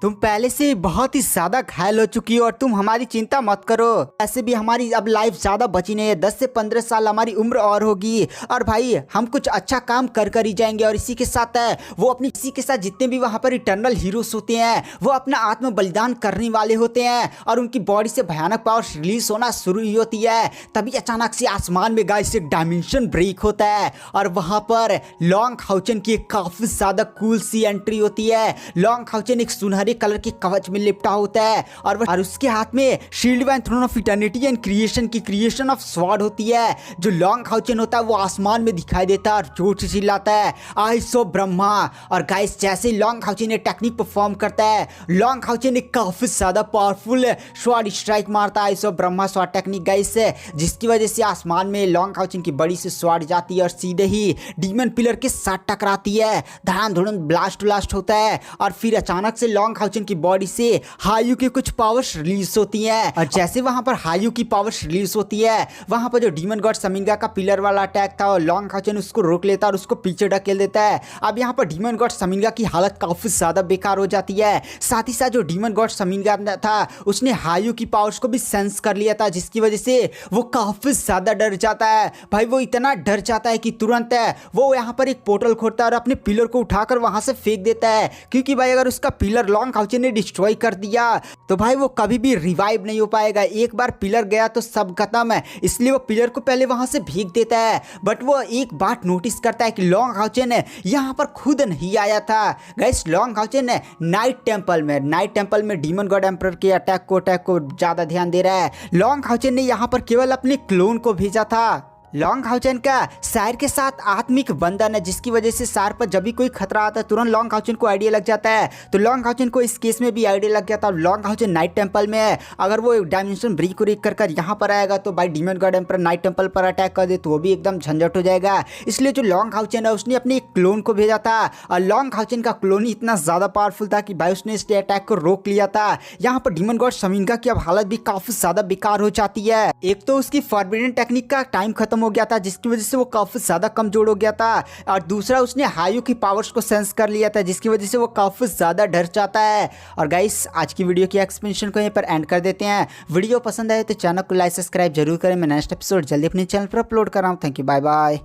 तुम पहले से बहुत ही ज्यादा घायल हो चुकी हो और तुम हमारी चिंता मत करो। ऐसे भी हमारी अब लाइफ ज्यादा बची नहीं है, 10 से 15 साल हमारी उम्र और होगी और भाई हम कुछ अच्छा काम कर ही जाएंगे। और इसी के साथ है वो अपनी इसी के साथ जितने भी वहां पर इटर्नल हीरोज होते हैं वो अपना आत्म बलिदान करने वाले होते हैं और उनकी बॉडी से भयानक पावर रिलीज होना शुरू ही होती है। तभी अचानक से आसमान में गाइस एक डायमेंशन ब्रेक होता है और वहां पर लॉन्ग हाउचन की काफी ज्यादा कूल सी एंट्री होती है। लॉन्ग हाउचन एक सुनहरे कलर के कवच में लिपटा होता है और उसके हाथ में शील्ड वैन throne of eternity and creation की क्रिएशन ऑफ स्वॉर्ड होती है। जो लॉन्ग हाउचन होता है वो आसमान में दिखाई देता है और जोर से चिल्लाता है आई सो ब्रह्मा। और गाइस जैसे लॉन्ग हाउचन ने टेक्निक परफॉर्म करता है, लॉन्ग हाउचन एक काफी ज्यादा पावरफुल स्वॉर्ड स्ट्राइक मारता है, आई सो ब्रह्मा स्वॉर्ड टेक्निक गाइस, जिसकी वजह से आसमान में लॉन्ग हाउचन की बड़ी सी स्वॉर्ड जाती है और सीधे ही डीमन पिलर के साथ टकराती है। धड़ाम धुड़म ब्लास्ट होता है और फिर अचानक से लॉन्ग हाउचन की बॉडी से हायू की कुछ पावर्स रिलीज होती है। और जैसे वहां पर हायू की पावर्स रिलीज होती है वहां पर जो डीमन गॉड शमिंगा का पिलर वाला अटैक था और लॉन्ग हाउचन उसको रोक लेता है और उसको पीछे ढकेल देता है। अब यहाँ पर डीमन गॉड शमिंगा की हालत काफी ज्यादा बेकार हो जाती है। साथ ही साथ जो डीमन गॉड शमिंगा था उसने हायू की पावर्स को भी सेंस कर लिया था, जिसकी वजह से वो काफी ज्यादा डर जाता है। भाई वो इतना डर जाता है कि तुरंत वो यहाँ पर एक पोर्टल खोलता है और अपने पिलर को उठाकर वहां से फेंक देता है, क्योंकि भाई अगर उसका पिलर लॉन्ग हाउचन ने डिस्ट्रॉय कर दिया तो भाई वो कभी भी रिवाइव नहीं हो पाएगा। एक बार पिलर गया तो सब खत्म है, इसलिए वो पिलर को पहले वहां से फेंक देता है। बट वो एक बात नोटिस करता है कि लॉन्ग हाउचन यहाँ पर खुद नहीं आया था। गाइस लॉन्ग हाउचन नाइट टेंपल में डीमन गॉड एम्परर के अटैक को ज्यादा ध्यान दे रहा है। लॉन्ग हाउचन ने यहाँ पर केवल अपने क्लोन को भेजा था। लॉन्ग हाउचन का शायर के साथ आत्मिक बंधन है, जिसकी वजह से शायर पर जब भी कोई खतरा आता है तुरंत लॉन्ग हाउचन को आइडिया लग जाता है। तो लॉन्ग हाउचन को इस केस में भी आइडिया लग गया था। लॉन्ग हाउचन नाइट टेंपल में है, अगर वो डायमेंशन ब्रेक कर यहाँ पर आएगा तो भाई demon God emperor night temple पर अटैक कर दे तो वो भी एकदम झंझट हो जाएगा। इसलिए जो लॉन्ग हाउचन है उसने अपने एक क्लोन को भेजा था और लॉन्ग हाउचन का क्लोन ही इतना ज्यादा पावरफुल था कि भाई उसने इस अटैक को रोक लिया था। यहाँ पर डीमन गॉड शमिंगा की अब हालत भी काफी ज्यादा बेकार हो जाती है। एक तो उसकी फॉरबिडन टेक्निक का टाइम खत्म हो गया था जिसकी वजह से वो काफी ज्यादा कमजोर हो गया था, और दूसरा उसने हायू की पावर्स को सेंस कर लिया था जिसकी वजह से वो काफी ज्यादा डर जाता है। और गाइस आज की वीडियो की एक्सप्लेनेशन को यहीं पर एंड कर देते हैं। वीडियो पसंद आए तो चैनल को लाइक सब्सक्राइब जरूर करें। मैं नेक्स्ट एपिसोड जल्दी अपने चैनल पर अपलोड कर रहा हूँ। Thank you, bye bye.